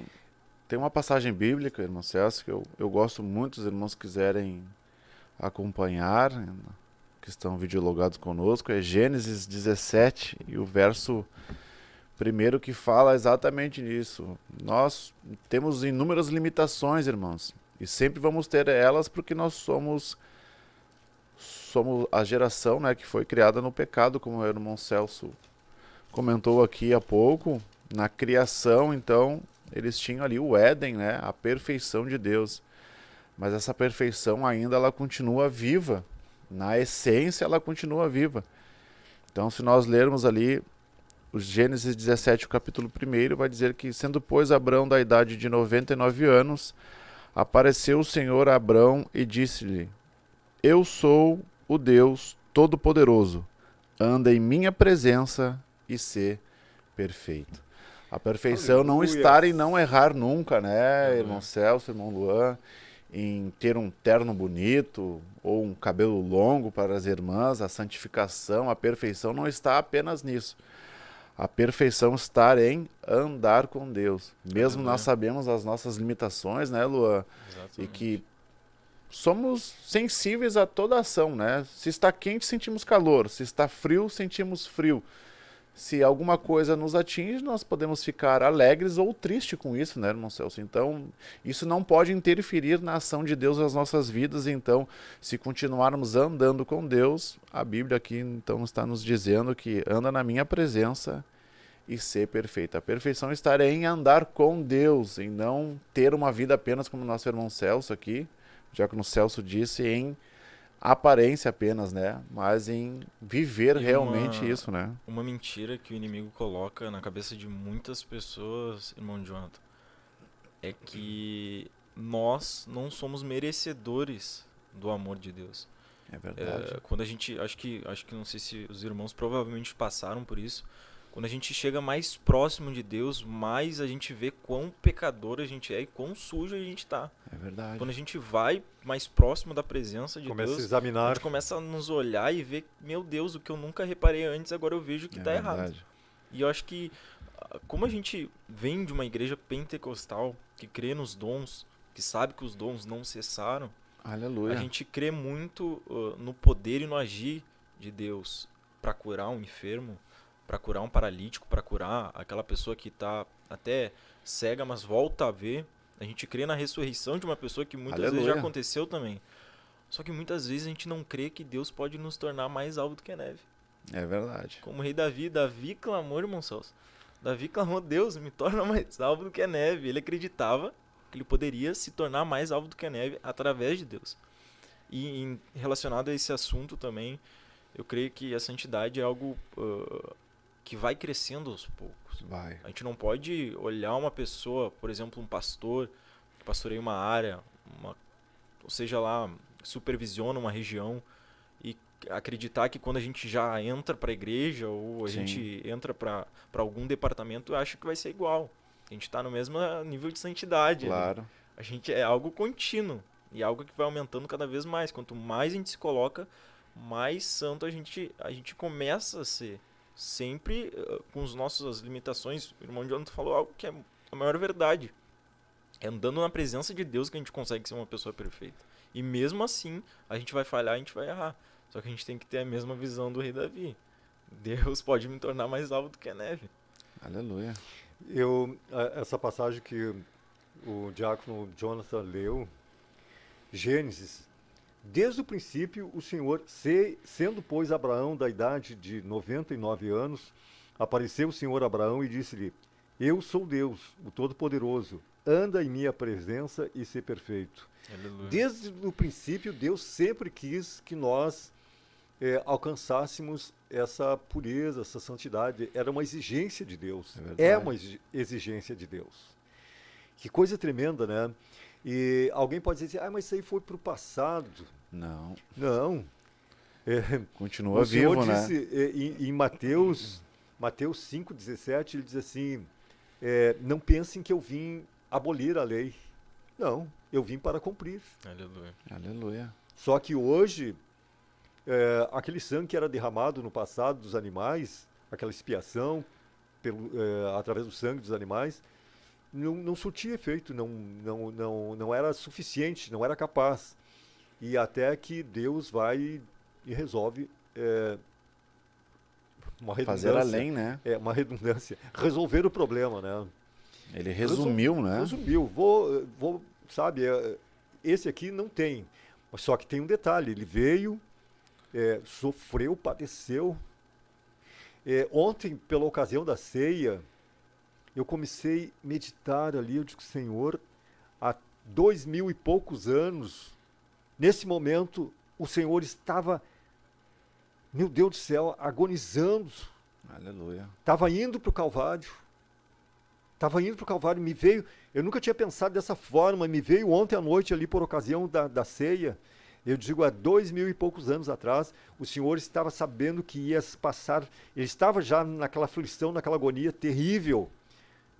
Tem uma passagem bíblica, irmão Celso, que eu gosto muito, os irmãos quiserem acompanhar, que estão videologados conosco, é Gênesis 17, e o verso primeiro que fala exatamente nisso. Nós temos inúmeras limitações, irmãos, e sempre vamos ter elas porque nós somos a geração, né, que foi criada no pecado, como o irmão Celso comentou aqui há pouco. Na criação, então, eles tinham ali o Éden, né, a perfeição de Deus. Mas essa perfeição ainda ela continua viva. Na essência, ela continua viva. Então, se nós lermos ali o Gênesis 17, o capítulo 1, vai dizer que, sendo, pois, Abrão da idade de 99 anos, apareceu o Senhor a Abrão e disse-lhe: Eu sou o Deus Todo-Poderoso, anda em minha presença e sê perfeito. A perfeição não Aleluia. estar em não errar nunca, né, irmão Celso, irmão Luan, em ter um terno bonito ou um cabelo longo para as irmãs, a santificação, a perfeição não está apenas nisso. A perfeição está em andar com Deus. Mesmo nós sabemos as nossas limitações, né, Luan? Exatamente. E que somos sensíveis a toda ação, né? Se está quente, sentimos calor. Se está frio, sentimos frio. Se alguma coisa nos atinge, nós podemos ficar alegres ou tristes com isso, né, irmão Celso? Então, isso não pode interferir na ação de Deus nas nossas vidas. Então, se continuarmos andando com Deus, a Bíblia aqui, então, está nos dizendo que anda na minha presença e ser perfeita. A perfeição está em andar com Deus, em não ter uma vida apenas como nosso irmão Celso aqui, já que o Celso disse, em aparência apenas, né? Mas em viver E realmente isso, né? Uma mentira que o inimigo coloca na cabeça de muitas pessoas, irmão Jonathan, é que nós não somos merecedores do amor de Deus. É verdade. Quando a gente, acho que não sei se os irmãos provavelmente passaram por isso. Quando a gente chega mais próximo de Deus, mais a gente vê quão pecador a gente é e quão sujo a gente tá. É verdade. Quando a gente vai mais próximo da presença de Começa a Deus, a examinar. gente começa a nos olhar e ver, meu Deus, o que eu nunca reparei antes, agora eu vejo que tá errado. verdade. E eu acho que, como a gente vem de uma igreja pentecostal, que crê nos dons, que sabe que os dons não cessaram, Aleluia. a gente crê muito no poder e no agir de Deus para curar um enfermo, para curar um paralítico, para curar aquela pessoa que está até cega, mas volta a ver. A gente crê na ressurreição de uma pessoa que muitas vezes já aconteceu também. Só que muitas vezes a gente não crê que Deus pode nos tornar mais alvo do que a neve. É verdade. Como o rei Davi clamou, irmão Celso. Davi clamou: Deus, me torna mais alvo do que a neve. Ele acreditava que ele poderia se tornar mais alvo do que a neve através de Deus. E relacionado a esse assunto também, eu creio que a santidade é algo que vai crescendo aos poucos. Vai. A gente não pode olhar uma pessoa, por exemplo, um pastor, que pastoreia uma área, ou seja lá, supervisiona uma região, e acreditar que quando a gente já entra para a igreja ou a Sim. gente entra para algum departamento, acha que vai ser igual. A gente está no mesmo nível de santidade. Claro. Né? A gente é algo contínuo e algo que vai aumentando cada vez mais. Quanto mais a gente se coloca, mais santo a gente começa a ser. Sempre com as nossas limitações. O irmão Jonathan falou algo que é a maior verdade. É andando na presença de Deus que a gente consegue ser uma pessoa perfeita. E mesmo assim, a gente vai falhar, a gente vai errar. Só que a gente tem que ter a mesma visão do rei Davi. Deus pode me tornar mais alvo do que a neve. Aleluia. Essa passagem que o diácono Jonathan leu, Gênesis, desde o princípio, o Senhor, sendo, pois, Abraão da idade de 99 anos, apareceu o Senhor a Abraão e disse-lhe: Eu sou Deus, o Todo-Poderoso, anda em minha presença e ser perfeito. Aleluia. Desde o princípio, Deus sempre quis que nós alcançássemos essa pureza, essa santidade. Era uma exigência de Deus. É uma exigência de Deus. Que coisa tremenda, né? E alguém pode dizer assim: mas isso aí foi para o passado. Não. Não. Continua o Senhor vivo, né? disse em Mateus 5,17, ele diz assim: não pensem que eu vim abolir a lei. Não, eu vim para cumprir. Aleluia. Aleluia. Só que hoje, aquele sangue que era derramado no passado dos animais, aquela expiação através do sangue dos animais, não surtia efeito, não era suficiente, não era capaz. E até que Deus vai e resolve uma redundância. Fazer além, né? Uma redundância. Resolver o problema, né? Ele resumiu, né? Resumiu. Sabe, esse aqui não tem. Só que tem um detalhe, ele veio, sofreu, padeceu. Ontem, pela ocasião da ceia, eu comecei a meditar ali, eu digo: Senhor, há 2000 e poucos anos, nesse momento, o Senhor estava, meu Deus do céu, agonizando Aleluia. Estava indo para o Calvário. Me veio, eu nunca tinha pensado dessa forma, me veio ontem à noite ali por ocasião da ceia. Eu digo, há 2000 e poucos anos atrás, o Senhor estava sabendo que ia passar, ele estava já naquela aflição, naquela agonia terrível,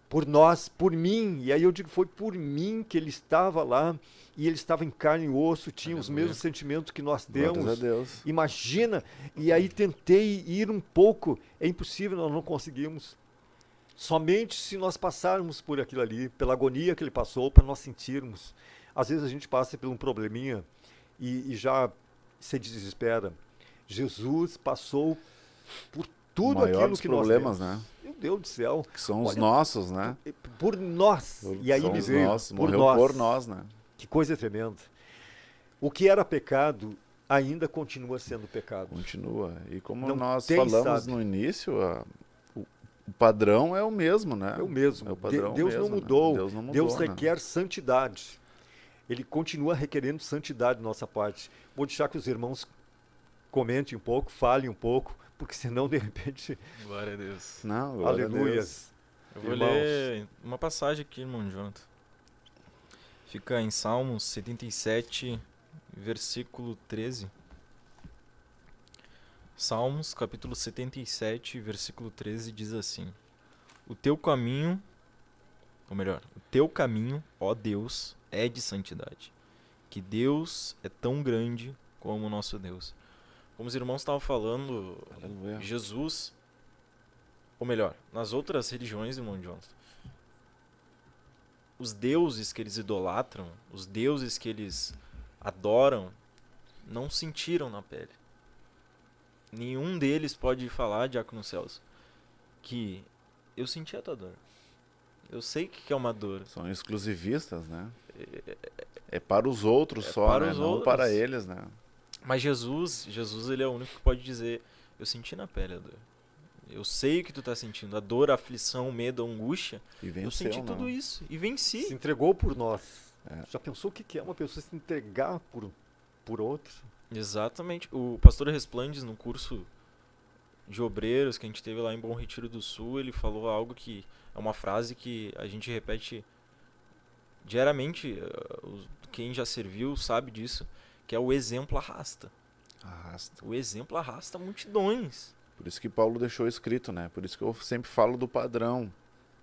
por nós, por mim. E aí eu digo, foi por mim que ele estava lá, e ele estava em carne e osso, tinha os mesmos sentimentos que nós temos. Glórias a Deus. Imagina, e aí tentei ir um pouco, é impossível, nós não conseguimos. Somente se nós passarmos por aquilo ali, pela agonia que ele passou, para nós sentirmos. Às vezes a gente passa por um probleminha e já se desespera. Jesus passou por tudo aquilo que nós problemas, temos. Né? Meu Deus do céu. Que são os nossos, né? Por nós. E aí me veio, morreu por nós, né? Que coisa tremenda. O que era pecado ainda continua sendo pecado. Continua. E como Não nós tem, falamos sabe? no início, o padrão é o mesmo, né? É o mesmo. É o padrão Deus mesmo, não mudou. Né? Deus não mudou. Deus né? requer santidade. Ele continua requerendo santidade da nossa parte. Vou deixar que os irmãos comentem um pouco, falem um pouco, porque senão, de repente... Glória a Deus. Não, glória a Deus. Aleluias. Eu vou Irmãos. ler uma passagem aqui, irmão Jonathan. Fica em Salmos 77, versículo 13. Salmos, capítulo 77, versículo 13, diz assim: o teu caminho, ó Deus, é de santidade. Que Deus é tão grande como o nosso Deus. Como os irmãos estavam falando, Aleluia. Jesus, ou melhor, nas outras religiões, irmão Jonathan, os deuses que eles idolatram, os deuses que eles adoram, não sentiram na pele. Nenhum deles pode falar, Diácono Celso, que eu senti a tua dor. Eu sei o que é uma dor. São exclusivistas, né? É para os outros só, para né? os Não outros. para eles, né? Mas Jesus, ele é o único que pode dizer, eu senti na pele a dor. Eu sei o que tu tá sentindo, a dor, a aflição, o medo, a angústia. E venceu, eu senti não. tudo isso e venci. Se entregou por nós. É. Já pensou o que é uma pessoa se entregar por outro? Exatamente. O pastor Resplandes, no curso de obreiros que a gente teve lá em Bom Retiro do Sul, ele falou algo que é uma frase que a gente repete diariamente. Quem já serviu sabe disso, que é o exemplo arrasta. Arrasta. O exemplo arrasta multidões. Por isso que Paulo deixou escrito, né? Por isso que eu sempre falo do padrão.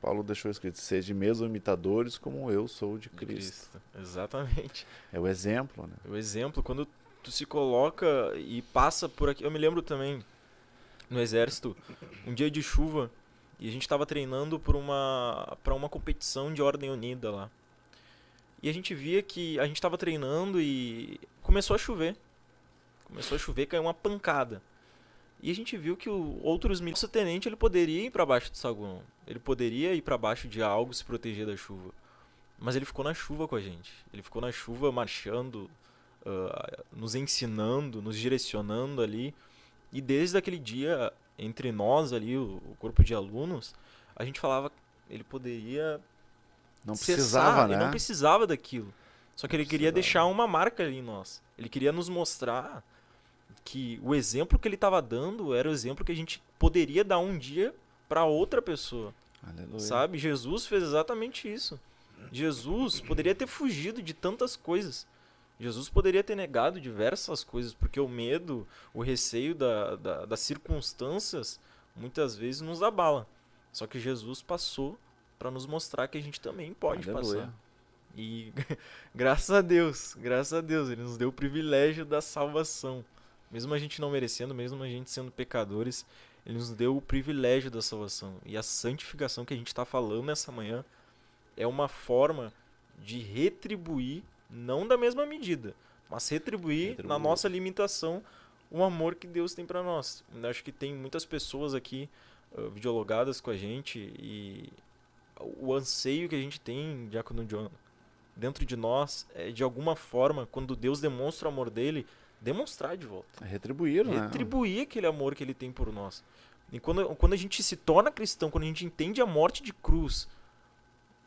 Paulo deixou escrito, sede mesmo imitadores como eu sou de Cristo. Exatamente. É o exemplo, né? O exemplo, quando tu se coloca e passa por aqui. Eu me lembro também, no exército, um dia de chuva, e a gente estava treinando para uma competição de ordem unida lá. E a gente via que a gente estava treinando e começou a chover. Caiu uma pancada. E a gente viu que outros militares, o tenente, ele poderia ir para baixo do saguão. Ele poderia ir para baixo de algo, se proteger da chuva. Mas ele ficou na chuva com a gente. Ele ficou na chuva marchando, nos ensinando, nos direcionando ali. E desde aquele dia, entre nós ali, o corpo de alunos, a gente falava, ele poderia Não cessar, precisava, né? ele não precisava daquilo. Só que ele queria deixar uma marca ali em nós. Ele queria nos mostrar que o exemplo que ele estava dando era o exemplo que a gente poderia dar um dia para outra pessoa. Aleluia. Sabe? Jesus fez exatamente isso. Jesus poderia ter fugido de tantas coisas. Jesus poderia ter negado diversas coisas, porque o medo, o receio das circunstâncias, muitas vezes nos abala. Só que Jesus passou para nos mostrar que a gente também pode Aleluia. passar. E graças a Deus, Ele nos deu o privilégio da salvação. Mesmo a gente não merecendo, mesmo a gente sendo pecadores, Ele nos deu o privilégio da salvação. E a santificação que a gente está falando nessa manhã é uma forma de retribuir, não da mesma medida, mas retribuir na nossa limitação o amor que Deus tem para nós. Eu acho que tem muitas pessoas aqui videologadas com a gente e o anseio que a gente tem, Diácono John, dentro de nós é, de alguma forma, quando Deus demonstra o amor dele, demonstrar de volta. Retribuir, né? Retribuir aquele amor que ele tem por nós. E quando a gente se torna cristão, quando a gente entende a morte de cruz,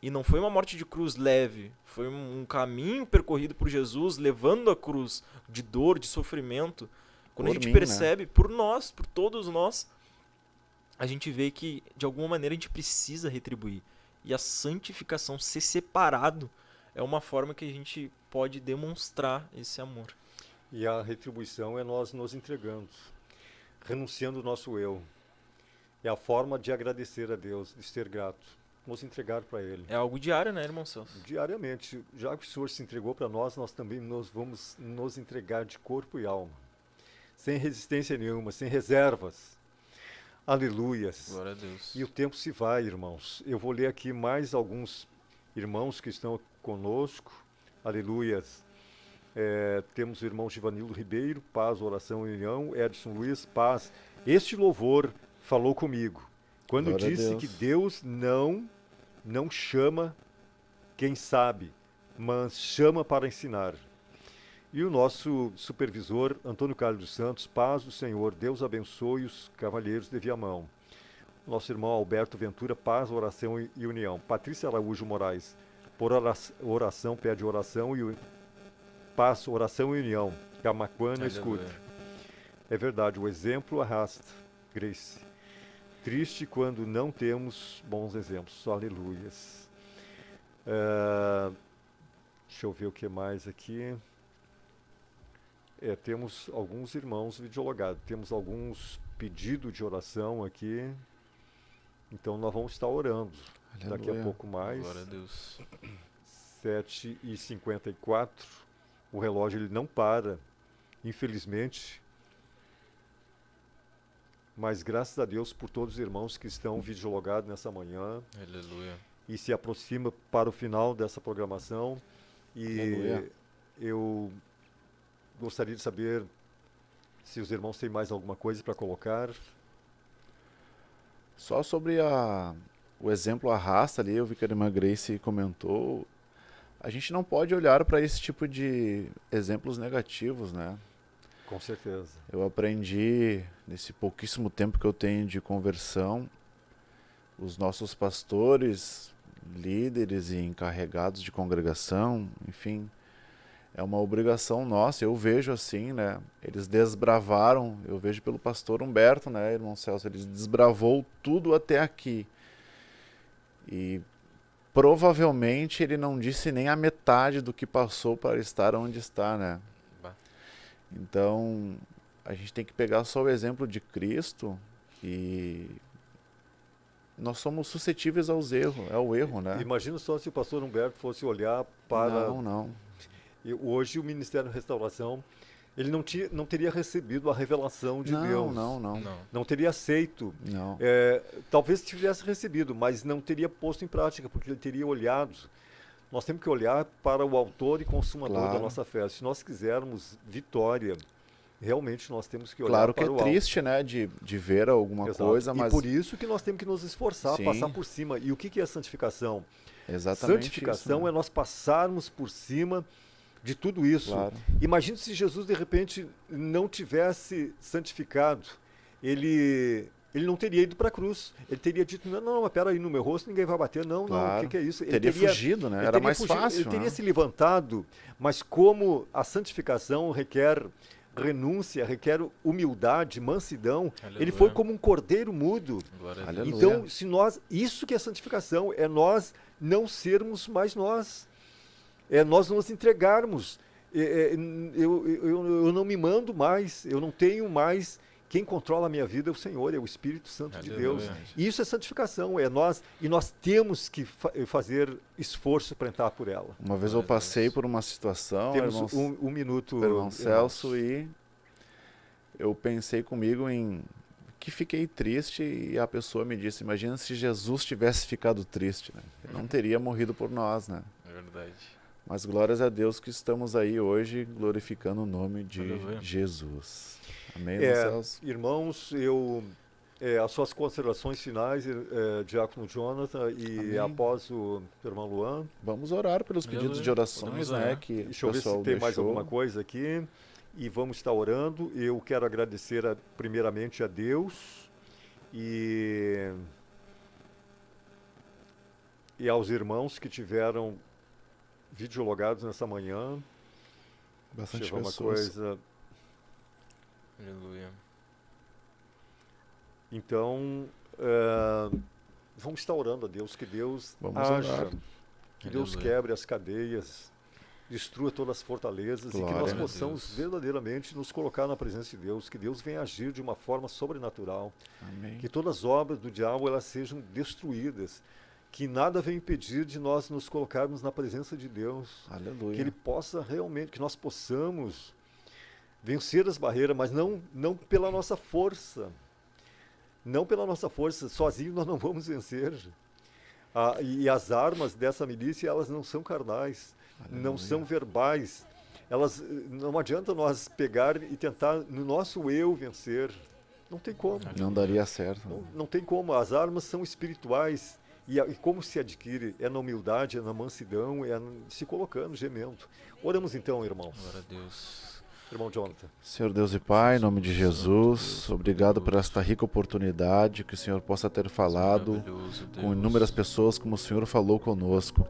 e não foi uma morte de cruz leve, foi um caminho percorrido por Jesus, levando a cruz de dor, de sofrimento, quando Por a gente mim, percebe, por nós, por todos nós, a gente vê que de alguma maneira a gente precisa retribuir. E a santificação, ser separado, é uma forma que a gente pode demonstrar esse amor. E a retribuição é nós nos entregando, renunciando o nosso eu. É a forma de agradecer a Deus, de ser grato, nos entregar para Ele. É algo diário, né, irmão Celso? Diariamente, já que o Senhor se entregou para nós, nós também vamos nos entregar de corpo e alma, sem resistência nenhuma, sem reservas. Aleluias. Glória a Deus. E o tempo se vai, irmãos. Eu vou ler aqui mais alguns irmãos que estão conosco. Aleluias. Temos o irmão Givanildo Ribeiro, paz, oração e união. Edson Luiz, paz. Este louvor falou comigo quando Glória a disse Deus. que Deus não chama quem sabe, mas chama para ensinar. E o nosso supervisor, Antônio Carlos dos Santos, paz do Senhor, Deus abençoe os cavalheiros de Viamão. Nosso irmão Alberto Ventura, paz, oração e união. Patrícia Araújo Moraes, por oração, pede oração e paz, oração e união. Camaquana, escuta. É verdade, o exemplo arrasta. Grace. Triste quando não temos bons exemplos. Aleluias. Deixa eu ver o que mais aqui. Temos alguns irmãos videologados. Temos alguns pedidos de oração aqui. Então nós vamos estar orando. Aleluia. Daqui a pouco mais. Glória a Deus. 7h54. O relógio ele não para, infelizmente. Mas graças a Deus por todos os irmãos que estão videologados nessa manhã. Aleluia. E se aproxima para o final dessa programação. E Aleluia. eu gostaria de saber se os irmãos têm mais alguma coisa para colocar. Só sobre o exemplo arrasta ali, eu vi que a irmã Grace comentou, a gente não pode olhar para esse tipo de exemplos negativos, né? Com certeza. Eu aprendi, nesse pouquíssimo tempo que eu tenho de conversão, os nossos pastores, líderes e encarregados de congregação, enfim, é uma obrigação nossa, eu vejo assim, né? Eles desbravaram, eu vejo pelo pastor Humberto, né, irmão Celso, ele desbravou tudo até aqui. E provavelmente ele não disse nem a metade do que passou para estar onde está, né? Bah. Então, a gente tem que pegar só o exemplo de Cristo e nós somos suscetíveis ao erro, né? Imagina só se o pastor Humberto fosse olhar para... Não. Hoje o Ministério da Restauração, ele não teria recebido a revelação de Deus. Não teria aceito. Não. Talvez tivesse recebido, mas não teria posto em prática, porque ele teria olhado. Nós temos que olhar para o autor e consumador da nossa fé. Se nós quisermos vitória, realmente nós temos que olhar Claro que para o é triste, né, de ver alguma Exato. coisa, mas... E por isso que nós temos que nos esforçar, Sim. passar por cima. E o que é santificação? Exatamente Santificação isso, né? é nós passarmos por cima de tudo isso. Claro. Imagina se Jesus de repente não tivesse santificado, ele não teria ido para a cruz. Ele teria dito, não, mas peraí, no meu rosto ninguém vai bater. Não, Claro. o que é isso? Ele Teria fugido, né? ele Era teria mais fugido, fácil, Ele teria né? se levantado, mas como a santificação requer renúncia, requer humildade, mansidão, Aleluia. ele foi como um cordeiro mudo. Glória a Deus. Aleluia. Então, se nós, isso que é santificação, é nós não sermos mais nós, é nós nos entregarmos. Eu não me mando mais, eu não tenho mais. Quem controla a minha vida é o Senhor, é o Espírito Santo de Aleluia. Deus. Isso é santificação, é nós, e nós temos que fazer esforço para entrar por ela. Uma vez eu passei por uma situação, Temos irmão, um minuto, irmão irmãos. Celso, e eu pensei comigo em que fiquei triste e a pessoa me disse, imagina se Jesus tivesse ficado triste, né? Ele não teria morrido por nós, né? É verdade. Mas glórias a Deus que estamos aí hoje glorificando o nome de Aleluia. Jesus. Amém, irmão Celso? Irmãos, as suas considerações finais, Diácono Jonathan, e Amém. após o irmão Luan. Vamos orar pelos pedidos Aleluia. de orações, Podemos né? orar. Que Deixa o eu ver se pessoal tem mais deixou. alguma coisa aqui. E vamos estar orando. Eu quero agradecer primeiramente a Deus e aos irmãos que tiveram videologados nessa manhã. Bastante Deixa eu ver uma pessoas. coisa. Aleluia. Então, vamos estar orando a Deus, que Deus Vamos haja, orar. que Deus Aleluia. quebre as cadeias, destrua todas as fortalezas, e que Glória nós a possamos Deus. verdadeiramente nos colocar na presença de Deus, que Deus venha agir de uma forma sobrenatural, Amém. que todas as obras do diabo elas sejam destruídas, que nada venha impedir de nós nos colocarmos na presença de Deus, Aleluia. que Ele possa realmente, que nós possamos vencer as barreiras, mas não pela nossa força, não pela nossa força, sozinho nós não vamos vencer. E as armas dessa milícia, elas não são carnais, não são verbais, elas, não adianta nós pegar e tentar no nosso eu vencer, não tem como. Não daria certo. Não tem como, as armas são espirituais. E como se adquire? É na humildade, é na mansidão, é se colocando, gemendo. Oramos então, irmãos. Glória a Deus. Irmão Jonathan. Senhor Deus e Pai, em nome de Jesus, obrigado por esta rica oportunidade que o Senhor possa ter falado com inúmeras pessoas como o Senhor falou conosco.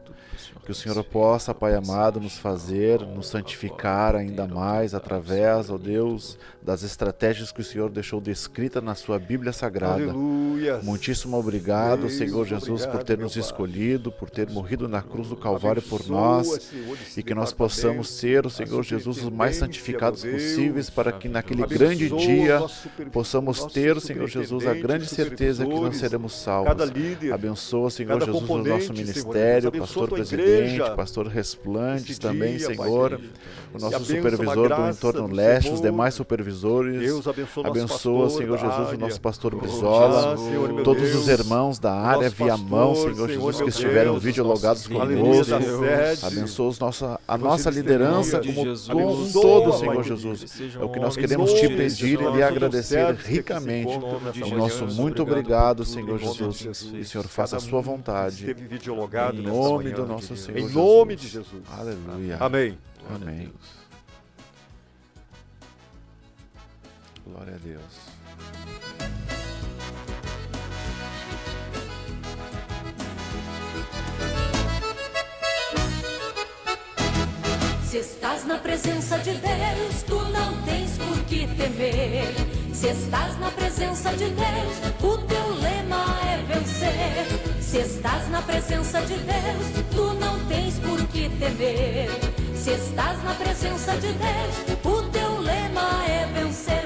Que o Senhor possa, Pai amado, nos fazer, nos santificar ainda mais através, ó Deus, das estratégias que o Senhor deixou descrita na sua Bíblia Sagrada. Aleluia. Muitíssimo obrigado, Deus, Senhor Jesus, por ter meu nos Pai. escolhido, por ter morrido na cruz do Calvário por Abençoa, nós, Senhor, esse e que nós departamento, possamos ser, o a Senhor Jesus, os mais superintendência, santificados meu Deus. possíveis, para que naquele Abençoa grande dia nosso possamos nosso ter, Senhor Jesus, a grande superintendente, certeza que nós supervisores, seremos salvos. cada líder, Abençoa, Senhor cada Jesus, o componente, nosso Senhor ministério, Deus. Abençoa pastor a tua presidente, igreja, pastor Resplantes esse também, dia, Pai Senhor, querido. o E nosso a bênção, supervisor a do graça entorno do leste, os Senhor. demais supervisores. Deus abençoa nosso Abençoa, pastor Senhor da Jesus, o área. nosso pastor Ah, Brizola, Senhor, meu todos Deus. os irmãos da área Nosso via mão, pastor, Senhor Jesus, meu que estiveram Deus, videologados Aleluia conosco. da sede. Abençoa a nossa Evangelista liderança Elias. como Jesus. um Abençoa, todo, Pai Senhor querido. Jesus. É o que nós Homens queremos Em te nome de pedir e Jesus, lhe todos agradecer os servos que ricamente. se encontram nessa O manhã, nosso Jesus, muito obrigado, Senhor em nome de Jesus. Jesus. E o Senhor faça a Cada sua um vontade. Esteve videologado Em nessa nome manhã. do nosso Senhor Em Jesus. nome de Jesus. Aleluia. Amém. Amém. Glória a Deus. Se estás na presença de Deus, tu não tens por que temer. Se estás na presença de Deus, o teu lema é vencer. Se estás na presença de Deus, tu não tens por que temer. Se estás na presença de Deus, o teu lema é vencer.